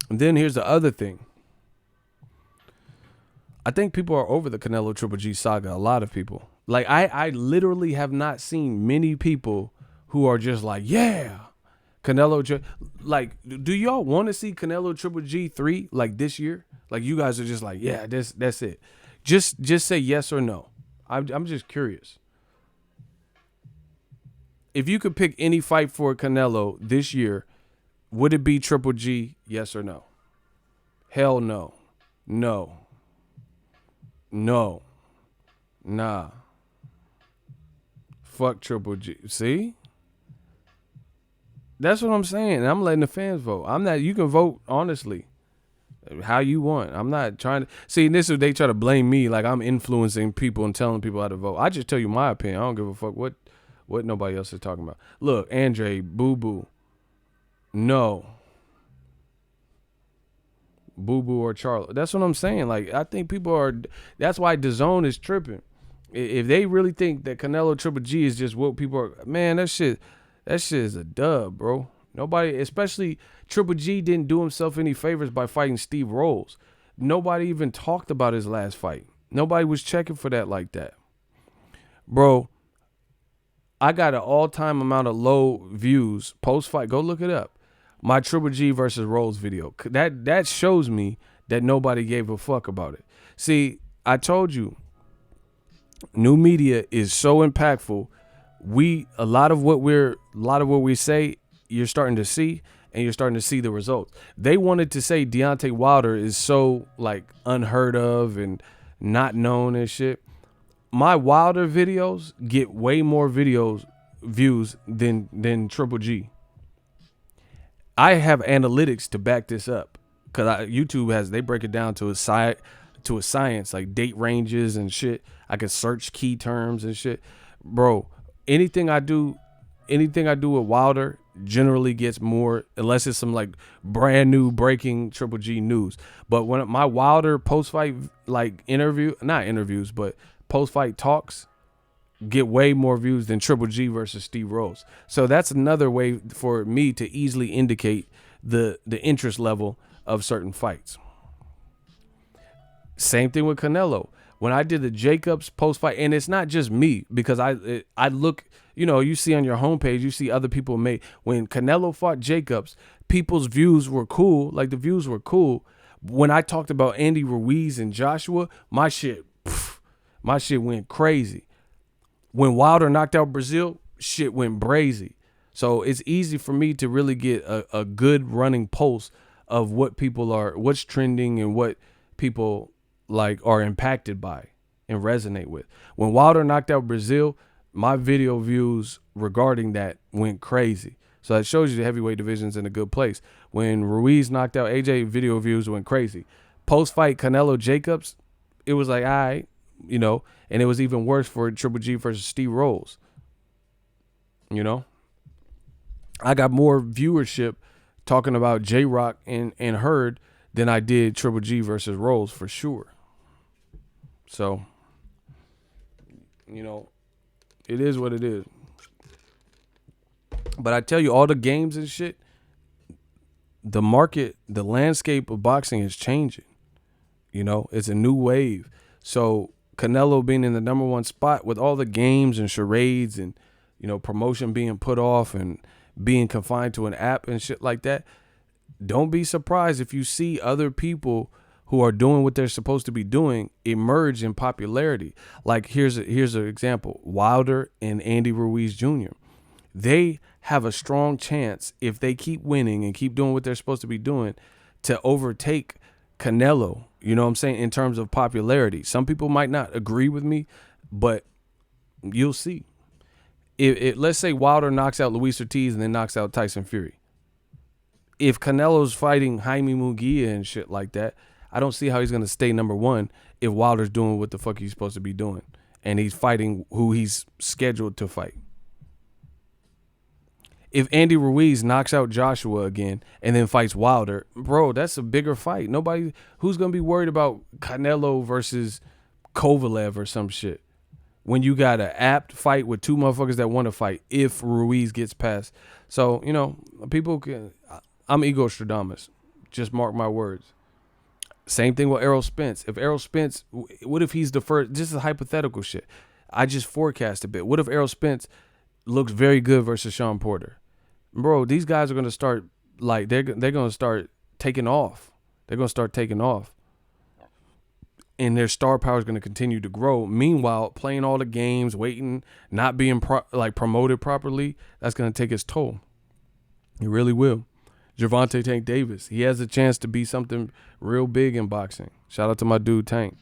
And then here's the other thing. I think people are over the Canelo Triple G saga. A lot of people. Like, I literally have not seen many people who are just like, yeah, Canelo. Like, do y'all want to see Canelo Triple G 3 like this year? Like, you guys are just like, yeah, that's it. Just say yes or no. I'm just curious. If you could pick any fight for Canelo this year, would it be Triple G? Yes or no? Hell no. No. No. Nah. Fuck Triple G. See? That's what I'm saying. I'm letting the fans vote. I'm not. You can vote honestly, how you want. I'm not trying to see this. Is they try to blame me like I'm influencing people and telling people how to vote. I just tell you my opinion. I don't give a fuck what nobody else is talking about. Look, Andre, Boo Boo. No. Boo Boo or Charlo. That's what I'm saying. Like, I think people are. That's why DAZN is tripping. If they really think that Canelo Triple G is just what people are, man, that shit is a dub, bro. Nobody, especially Triple G, didn't do himself any favors by fighting Steve Rolls. Nobody even talked about his last fight. Nobody was checking for that like that. Bro, I got an all-time amount of low views post-fight. Go look it up. My Triple G versus Rolls video. That shows me that nobody gave a fuck about it. See, I told you, new media is so impactful. A lot of what we say, you're starting to see, and you're starting to see the results. They wanted to say Deontay Wilder is so like unheard of and not known and shit. my Wilder videos get way more views than Triple G. I have analytics to back this up because YouTube they break it down to a science, like date ranges and shit. I can search key terms and shit, bro. Anything I do with Wilder generally gets more, unless it's some like brand new breaking Triple G news. But when my Wilder post fight like not interviews, but post fight talks get way more views than Triple G versus Steve Rose. So that's another way for me to easily indicate the interest level of certain fights. Same thing with Canelo. When I did the Jacobs post fight, and it's not just me, because I look, you see on your homepage, you see other people when Canelo fought Jacobs, people's views were cool. Like the views were cool. When I talked about Andy Ruiz and Joshua, my shit went crazy. When Wilder knocked out Brazil, shit went brazy. So it's easy for me to really get a good running pulse of what's trending and what people like are impacted by and resonate with. When Wilder knocked out Brazil, my video views regarding that went crazy. So that shows you the heavyweight division's in a good place. When Ruiz knocked out AJ, video views went crazy. Post-fight Canelo Jacobs, it was like, all right, and it was even worse for Triple G versus Steve Rose. I got more viewership talking about J-Rock and Hurd than I did Triple G versus Rose for sure. So, it is what it is. But I tell you, all the games and shit, the market, the landscape of boxing is changing. It's a new wave. So Canelo being in the number one spot with all the games and charades and, promotion being put off and being confined to an app and shit like that, don't be surprised if you see other people who are doing what they're supposed to be doing emerge in popularity. Like here's an example: Wilder and Andy Ruiz Jr. They have a strong chance, if they keep winning and keep doing what they're supposed to be doing, to overtake Canelo. You know what I'm saying? In terms of popularity, some people might not agree with me, but you'll see. If let's say Wilder knocks out Luis Ortiz and then knocks out Tyson Fury. If Canelo's fighting Jaime Munguia and shit like that, I don't see how he's going to stay number one if Wilder's doing what the fuck he's supposed to be doing and he's fighting who he's scheduled to fight. If Andy Ruiz knocks out Joshua again and then fights Wilder, bro, that's a bigger fight. Who's going to be worried about Canelo versus Kovalev or some shit when you got an apt fight with two motherfuckers that want to fight if Ruiz gets past. So, I'm Ego Stradamus. Just mark my words. Same thing with Errol Spence. If Errol Spence, what if he's the first? This is hypothetical shit. I just forecast a bit. What if Errol Spence looks very good versus Sean Porter? Bro, these guys are going to start, like, they're going to start taking off. They're going to start taking off. And their star power is going to continue to grow. Meanwhile, playing all the games, waiting, not being promoted properly, that's going to take its toll. It really will. Gervonta Tank Davis, he has a chance to be something real big in boxing. Shout out to my dude Tank.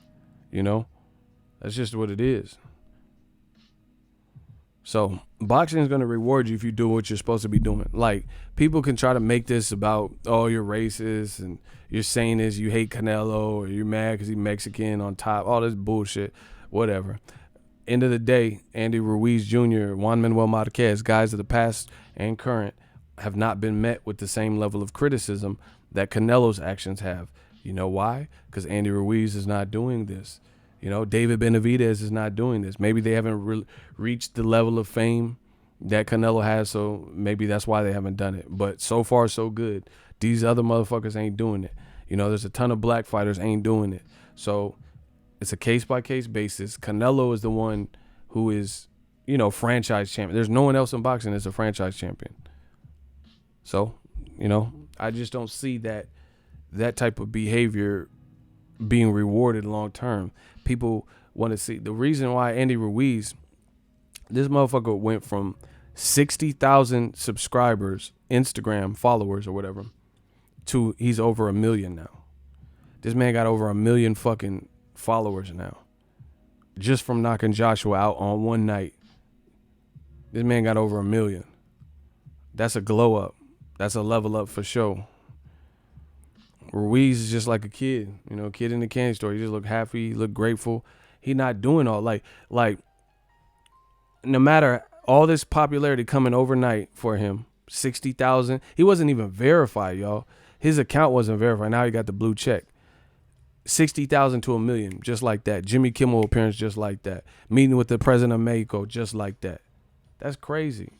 That's just what it is. So boxing is going to reward you if you do what you're supposed to be doing. Like, people can try to make this about, oh, you're racist and you're saying this, you hate Canelo, or you're mad because he's Mexican on top, all this bullshit, whatever. End of the day, Andy Ruiz Jr., Juan Manuel Marquez, guys of the past and current, have not been met with the same level of criticism that Canelo's actions have. You know why? Because Andy Ruiz is not doing this. David Benavidez is not doing this. Maybe they haven't reached the level of fame that Canelo has, so maybe that's why they haven't done it. But so far, so good. These other motherfuckers ain't doing it. There's a ton of black fighters ain't doing it. So it's a case-by-case basis. Canelo is the one who is, franchise champion. There's no one else in boxing that's a franchise champion. So, I just don't see that type of behavior being rewarded long term. People want to see the reason why Andy Ruiz, this motherfucker went from 60,000 subscribers, Instagram followers or whatever, to he's over 1 million now. This man got over 1 million fucking followers now. just from knocking Joshua out on one night. This man got over 1 million. That's a glow up. That's a level up for sure. Ruiz is just like a kid, kid in the candy store. He just look happy, he look grateful. He not doing all like no matter all this popularity coming overnight for him, 60,000. He wasn't even verified, y'all. His account wasn't verified. Now he got the blue check. 60,000 to 1 million, just like that. Jimmy Kimmel appearance, just like that. Meeting with the president of Mexico, just like that. That's crazy.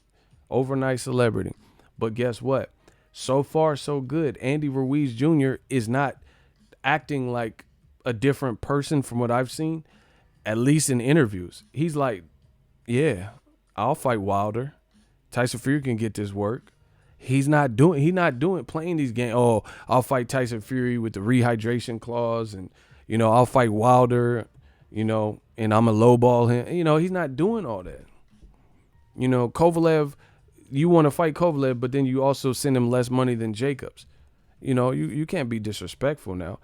Overnight celebrity. But guess what? So far, so good. Andy Ruiz Jr. is not acting like a different person from what I've seen, at least in interviews. He's like, yeah, I'll fight Wilder. Tyson Fury can get this work. He's not playing these games. Oh, I'll fight Tyson Fury with the rehydration clause, and I'll fight Wilder, and I'm a lowball him. He's not doing all that. Kovalev, you want to fight Kovalev, but then you also send him less money than Jacobs. You can't be disrespectful now.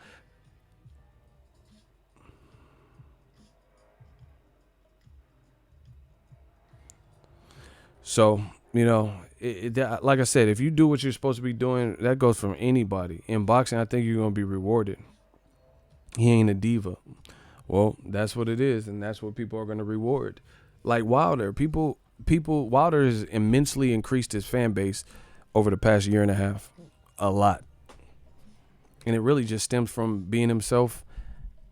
So, like I said, if you do what you're supposed to be doing, that goes from anybody. In boxing, I think you're going to be rewarded. He ain't a diva. Well, that's what it is, and that's what people are going to reward. Like Wilder, Wilder has immensely increased his fan base over the past year and a half. A lot. And it really just stems from being himself,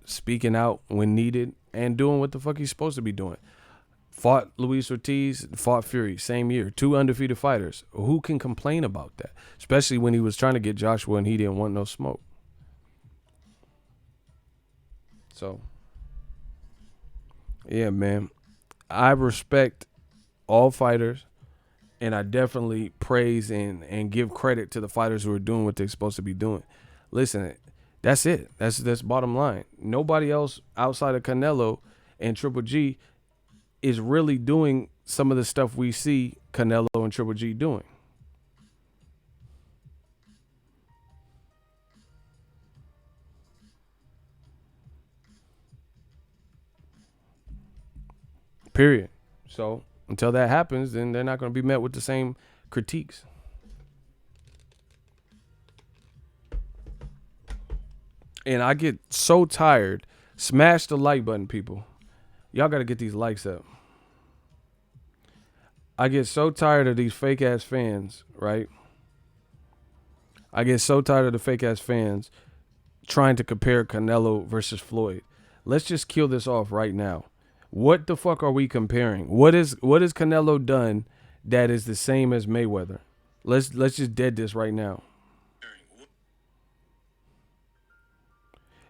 speaking out when needed, and doing what the fuck he's supposed to be doing. Fought Luis Ortiz, fought Fury, same year. 2 undefeated fighters. Who can complain about that? Especially when he was trying to get Joshua and he didn't want no smoke. So, yeah, man. I respect all fighters, and I definitely praise and give credit to the fighters who are doing what they're supposed to be doing. Listen, that's it. That's bottom line. Nobody else outside of Canelo and Triple G is really doing some of the stuff we see Canelo and Triple G doing. Period. So until that happens, then they're not going to be met with the same critiques. And I get so tired. Smash the like button, people. Y'all got to get these likes up. I get so tired of these fake ass fans, right? I get so tired of the fake ass fans trying to compare Canelo versus Floyd. Let's just kill this off right now. What the fuck are we comparing? What is Canelo done that is the same as Mayweather? Let's just dead this right now.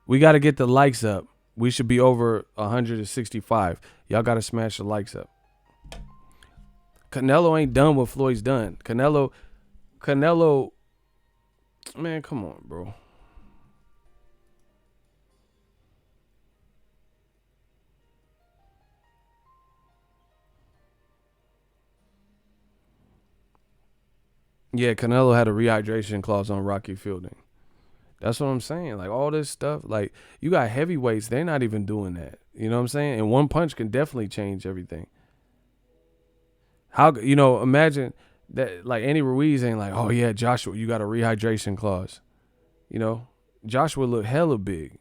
We got to get the likes up. We should be over 165. Y'all got to smash the likes up. Canelo ain't done what Floyd's done. Canelo, man, come on, bro. Yeah, Canelo had a rehydration clause on Rocky Fielding. That's what I'm saying. Like, all this stuff, like, you got heavyweights, they're not even doing that. You know what I'm saying? And one punch can definitely change everything. How, imagine that, like, Andy Ruiz ain't like, oh, yeah, Joshua, you got a rehydration clause. Joshua looked hella big.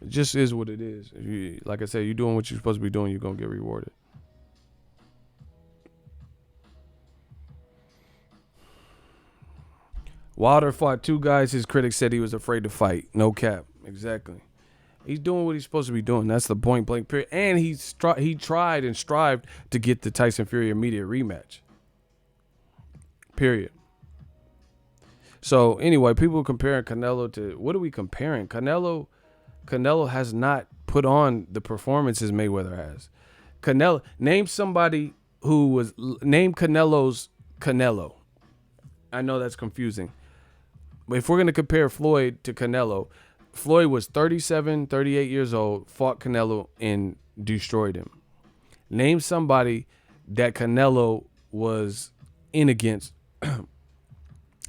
It just is what it is. Like I said, you're doing what you're supposed to be doing, you're going to get rewarded. Wilder fought 2 guys his critics said he was afraid to fight. No cap. Exactly. He's doing what he's supposed to be doing. That's the point blank period. And he tried and strived to get the Tyson Fury immediate rematch. Period. So anyway, people comparing Canelo to, what are we comparing? Canelo has not put on the performances Mayweather has. Name somebody name Canelo's Canelo. I know that's confusing. But if we're going to compare Floyd to Canelo, Floyd was 37, 38 years old, fought Canelo and destroyed him. Name somebody that Canelo was in against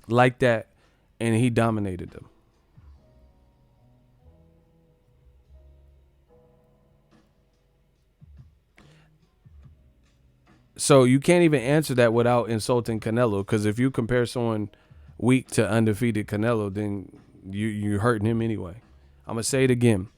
like that, and he dominated them. So you can't even answer that without insulting Canelo, because if you compare someone weak to undefeated Canelo, then you're hurting him anyway. I'm going to say it again.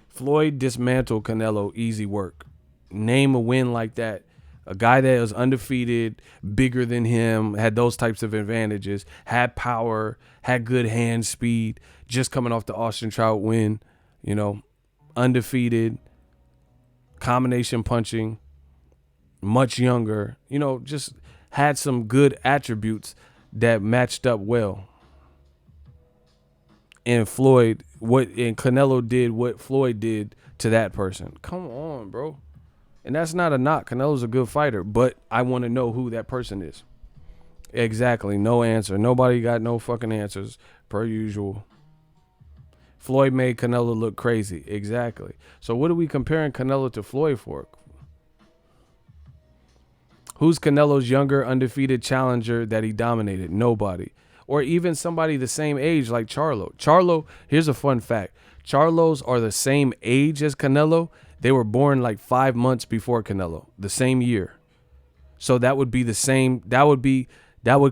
Floyd dismantled Canelo, easy work. Name a win like that. A guy that was undefeated, bigger than him, had those types of advantages, had power, had good hand speed, just coming off the Austin Trout win, undefeated, combination punching, much younger, just had some good attributes that matched up well. And Canelo did what Floyd did to that person. Come on, bro. And that's not a knock. Canelo's a good fighter, but I want to know who that person is. Exactly. No answer. Nobody got no fucking answers, per usual. Floyd made Canelo look crazy. Exactly. So what are we comparing Canelo to Floyd for? Who's Canelo's younger undefeated challenger that he dominated? Nobody. Or even somebody the same age like Charlo. Charlo, here's a fun fact. Charlos are the same age as Canelo. They were born like 5 months before Canelo, the same year. So that would be the same. That would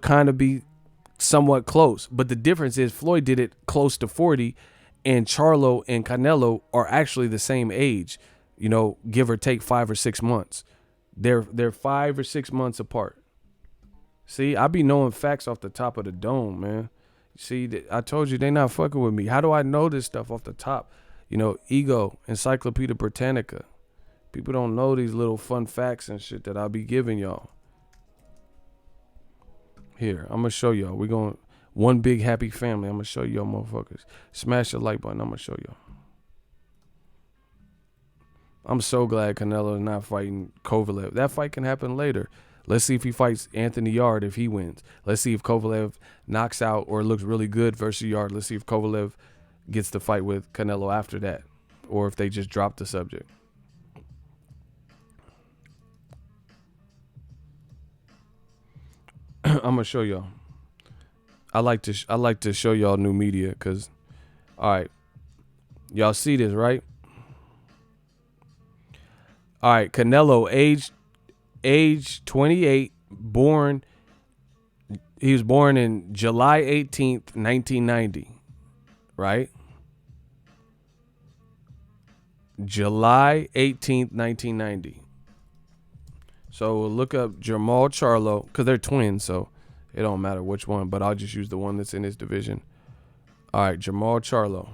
kind of be somewhat close. But the difference is Floyd did it close to 40, and Charlo and Canelo are actually the same age, give or take 5 or 6 months. They're 5 or 6 months apart. See, I be knowing facts off the top of the dome, man. See, I told you they not fucking with me. How do I know this stuff off the top? Ego, Encyclopedia Britannica. People don't know these little fun facts and shit that I'll be giving y'all. Here, I'm going to show y'all. We're going one big happy family. I'm going to show y'all motherfuckers. Smash the like button. I'm going to show y'all. I'm so glad Canelo is not fighting Kovalev. That fight can happen later. Let's see if he fights Anthony Yarde if he wins. Let's see if Kovalev knocks out or looks really good versus Yarde. Let's see if Kovalev gets the fight with Canelo after that, or if they just drop the subject. I'm gonna show y'all. I like to show y'all new media because, all right, y'all see this, right? All right, Canelo, age 28, born. He was born in July 18th, 1990, right? July 18th, 1990. So we'll look up Jamal Charlo, because they're twins, so it don't matter which one, but I'll just use the one that's in his division. All right, Jamal Charlo.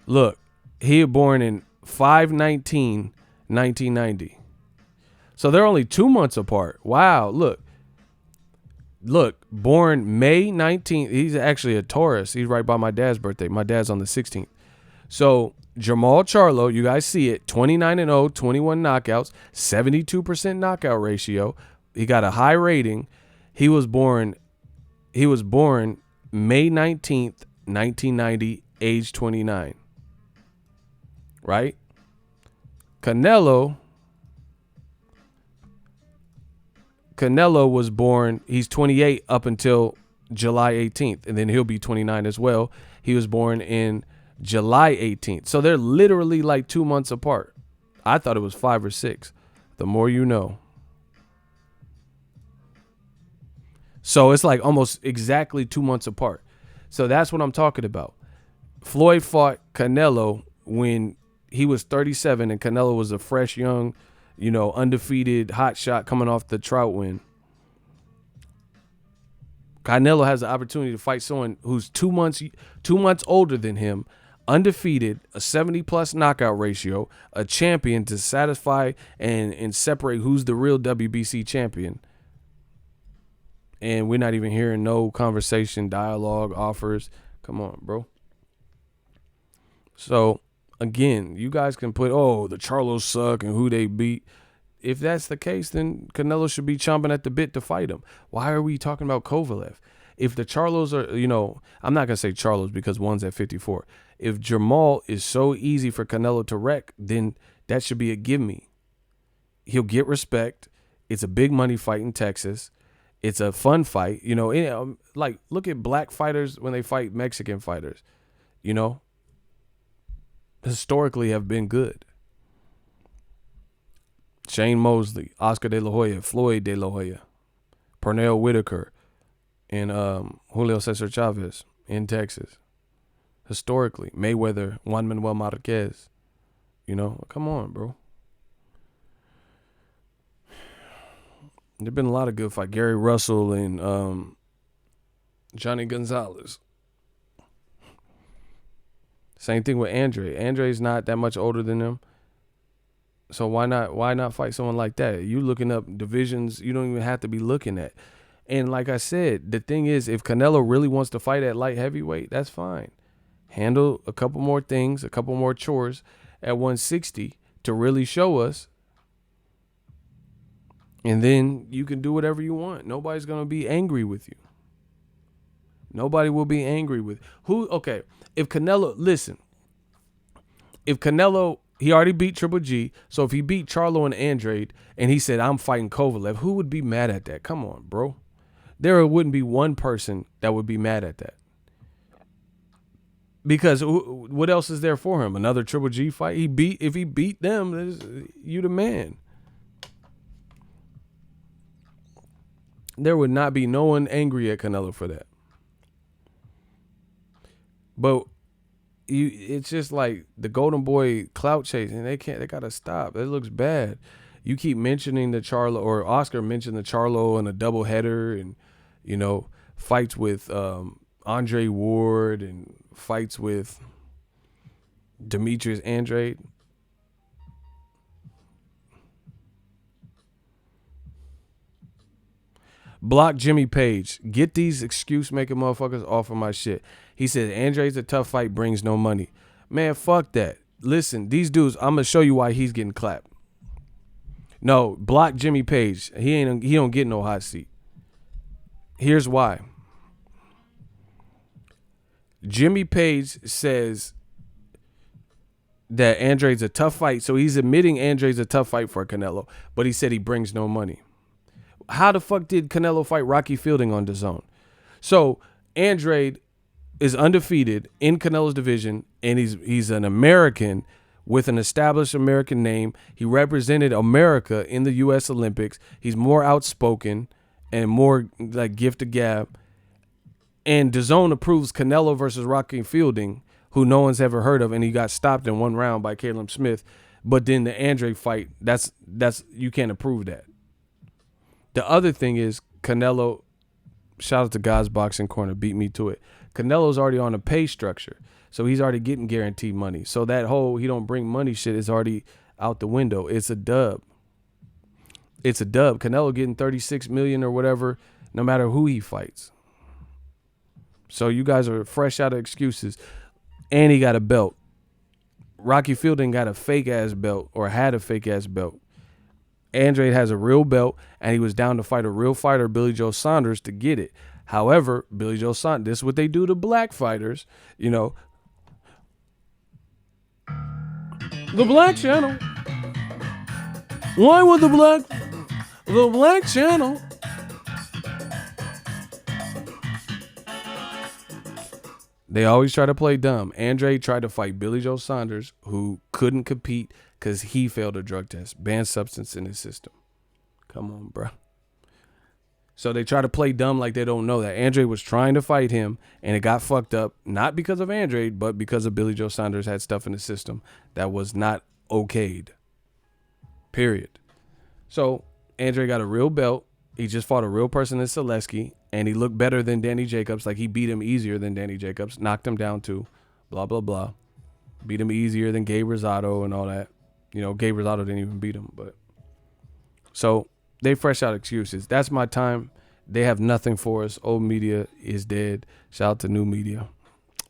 Look, he was born in 5/19/1990. So they're only 2 months apart. Wow, look, born May 19th. He's actually a Taurus. He's right by my dad's birthday. My dad's on the 16th. So Jamal Charlo, you guys see it, 29-0, 21 knockouts, 72% knockout ratio. He got a high rating. He was born May 19th, 1990, age 29. Right? Canelo was born, he's 28 up until July 18th, and then he'll be 29 as well. He was born in July 18th. So they're literally like 2 months apart. I thought it was 5 or 6. The more you know. So it's like almost exactly 2 months apart. So that's what I'm talking about. Floyd fought Canelo when he was 37 and Canelo was a fresh, young, undefeated hot shot coming off the Trout win. Canelo has the opportunity to fight someone who's 2 months older than him, undefeated, a 70+ knockout ratio, a champion to satisfy and separate who's the real WBC champion. And we're not even hearing no conversation, dialogue, offers. Come on, bro. So, again, you guys can put, the Charlos suck and who they beat. If that's the case, then Canelo should be chomping at the bit to fight him. Why are we talking about Kovalev? If the Charlos are, I'm not gonna say Charlos because one's at 54. If Jamal is so easy for Canelo to wreck, then that should be a give me. He'll get respect. It's a big money fight in Texas. It's a fun fight. Like look at black fighters when they fight Mexican fighters. Historically have been good. Shane Mosley, Oscar De La Hoya, Floyd De La Hoya, Pernell Whitaker, and Julio Cesar Chavez in Texas. Historically, Mayweather, Juan Manuel Marquez. Come on, bro. There've been a lot of good fights. Gary Russell and Johnny Gonzalez. Same thing with Andre. Andre's not that much older than them. So why not fight someone like that? You looking up divisions you don't even have to be looking at. And like I said, the thing is, if Canelo really wants to fight at light heavyweight, that's fine. Handle a couple more things, a couple more chores at 160 to really show us. And then you can do whatever you want. Nobody's going to be angry with you. Nobody will be angry with who. Okay, if Canelo, listen, if Canelo, he already beat Triple G. So if he beat Charlo and Andrade and he said, I'm fighting Kovalev, who would be mad at that? Come on, bro. There wouldn't be one person that would be mad at that. Because what else is there for him? Another Triple G fight? If he beat them, you the man. There would not be no one angry at Canelo for that. But it's just like the Golden Boy clout chasing. They gotta stop. It looks bad. You keep mentioning the Charlo, or Oscar mentioned the Charlo and a double header, and fights with Andre Ward and fights with Demetrius Andrade. Block Jimmy Page. Get these excuse-making motherfuckers off of my shit. He said, Andre's a tough fight, brings no money. Man, fuck that. Listen, these dudes, I'm going to show you why he's getting clapped. No, block Jimmy Page. He don't get no hot seat. Here's why. Jimmy Page says that Andre's a tough fight, so he's admitting Andre's a tough fight for Canelo, but he said he brings no money. How the fuck did Canelo fight Rocky Fielding on DAZN? So Andrade is undefeated in Canelo's division, and he's an American with an established American name. He represented America in the U.S. Olympics. He's more outspoken and more like gift to gab. And DAZN approves Canelo versus Rocky Fielding, who no one's ever heard of, and he got stopped in one round by Caleb Smith. But then the Andrade fight, that's you can't approve that. The other thing is Canelo, shout out to God's Boxing Corner, beat me to it. Canelo's already on a pay structure, so he's already getting guaranteed money. So that whole he don't bring money shit is already out the window. It's a dub. It's a dub. Canelo getting $36 million or whatever, no matter who he fights. So you guys are fresh out of excuses, and he got a belt. Rocky Fielding got a fake ass belt, or had a fake ass belt. Andrade has a real belt, and he was down to fight a real fighter, Billy Joe Saunders, to get it. However, Billy Joe Saunders, this is what they do to black fighters, The Black Channel. Why would the Black Channel? They always try to play dumb. Andrade tried to fight Billy Joe Saunders, who couldn't compete because he failed a drug test, banned substance in his system. Come on, bro. So they try to play dumb like they don't know that. Andrade was trying to fight him, and it got fucked up, not because of Andrade, but because of Billy Joe Saunders had stuff in his system that was not okayed. Period. So Andrade got a real belt. He just fought a real person in Selesky, and he looked better than Danny Jacobs. Like, he beat him easier than Danny Jacobs, knocked him down too, blah, blah, blah. Beat him easier than Gabe Rosado and all that. Gabe Rosado didn't even beat him. But so they fresh out excuses. That's my time. They have nothing for us. Old media is dead. Shout out to new media.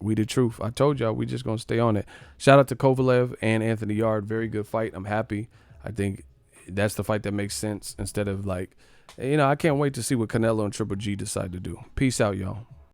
We the truth. I told y'all we just going to stay on it. Shout out to Kovalev and Anthony Yarde. Very good fight. I'm happy. I think that's the fight that makes sense instead of like You know, I can't wait to see what Canelo and Triple G decide to do. Peace out, y'all.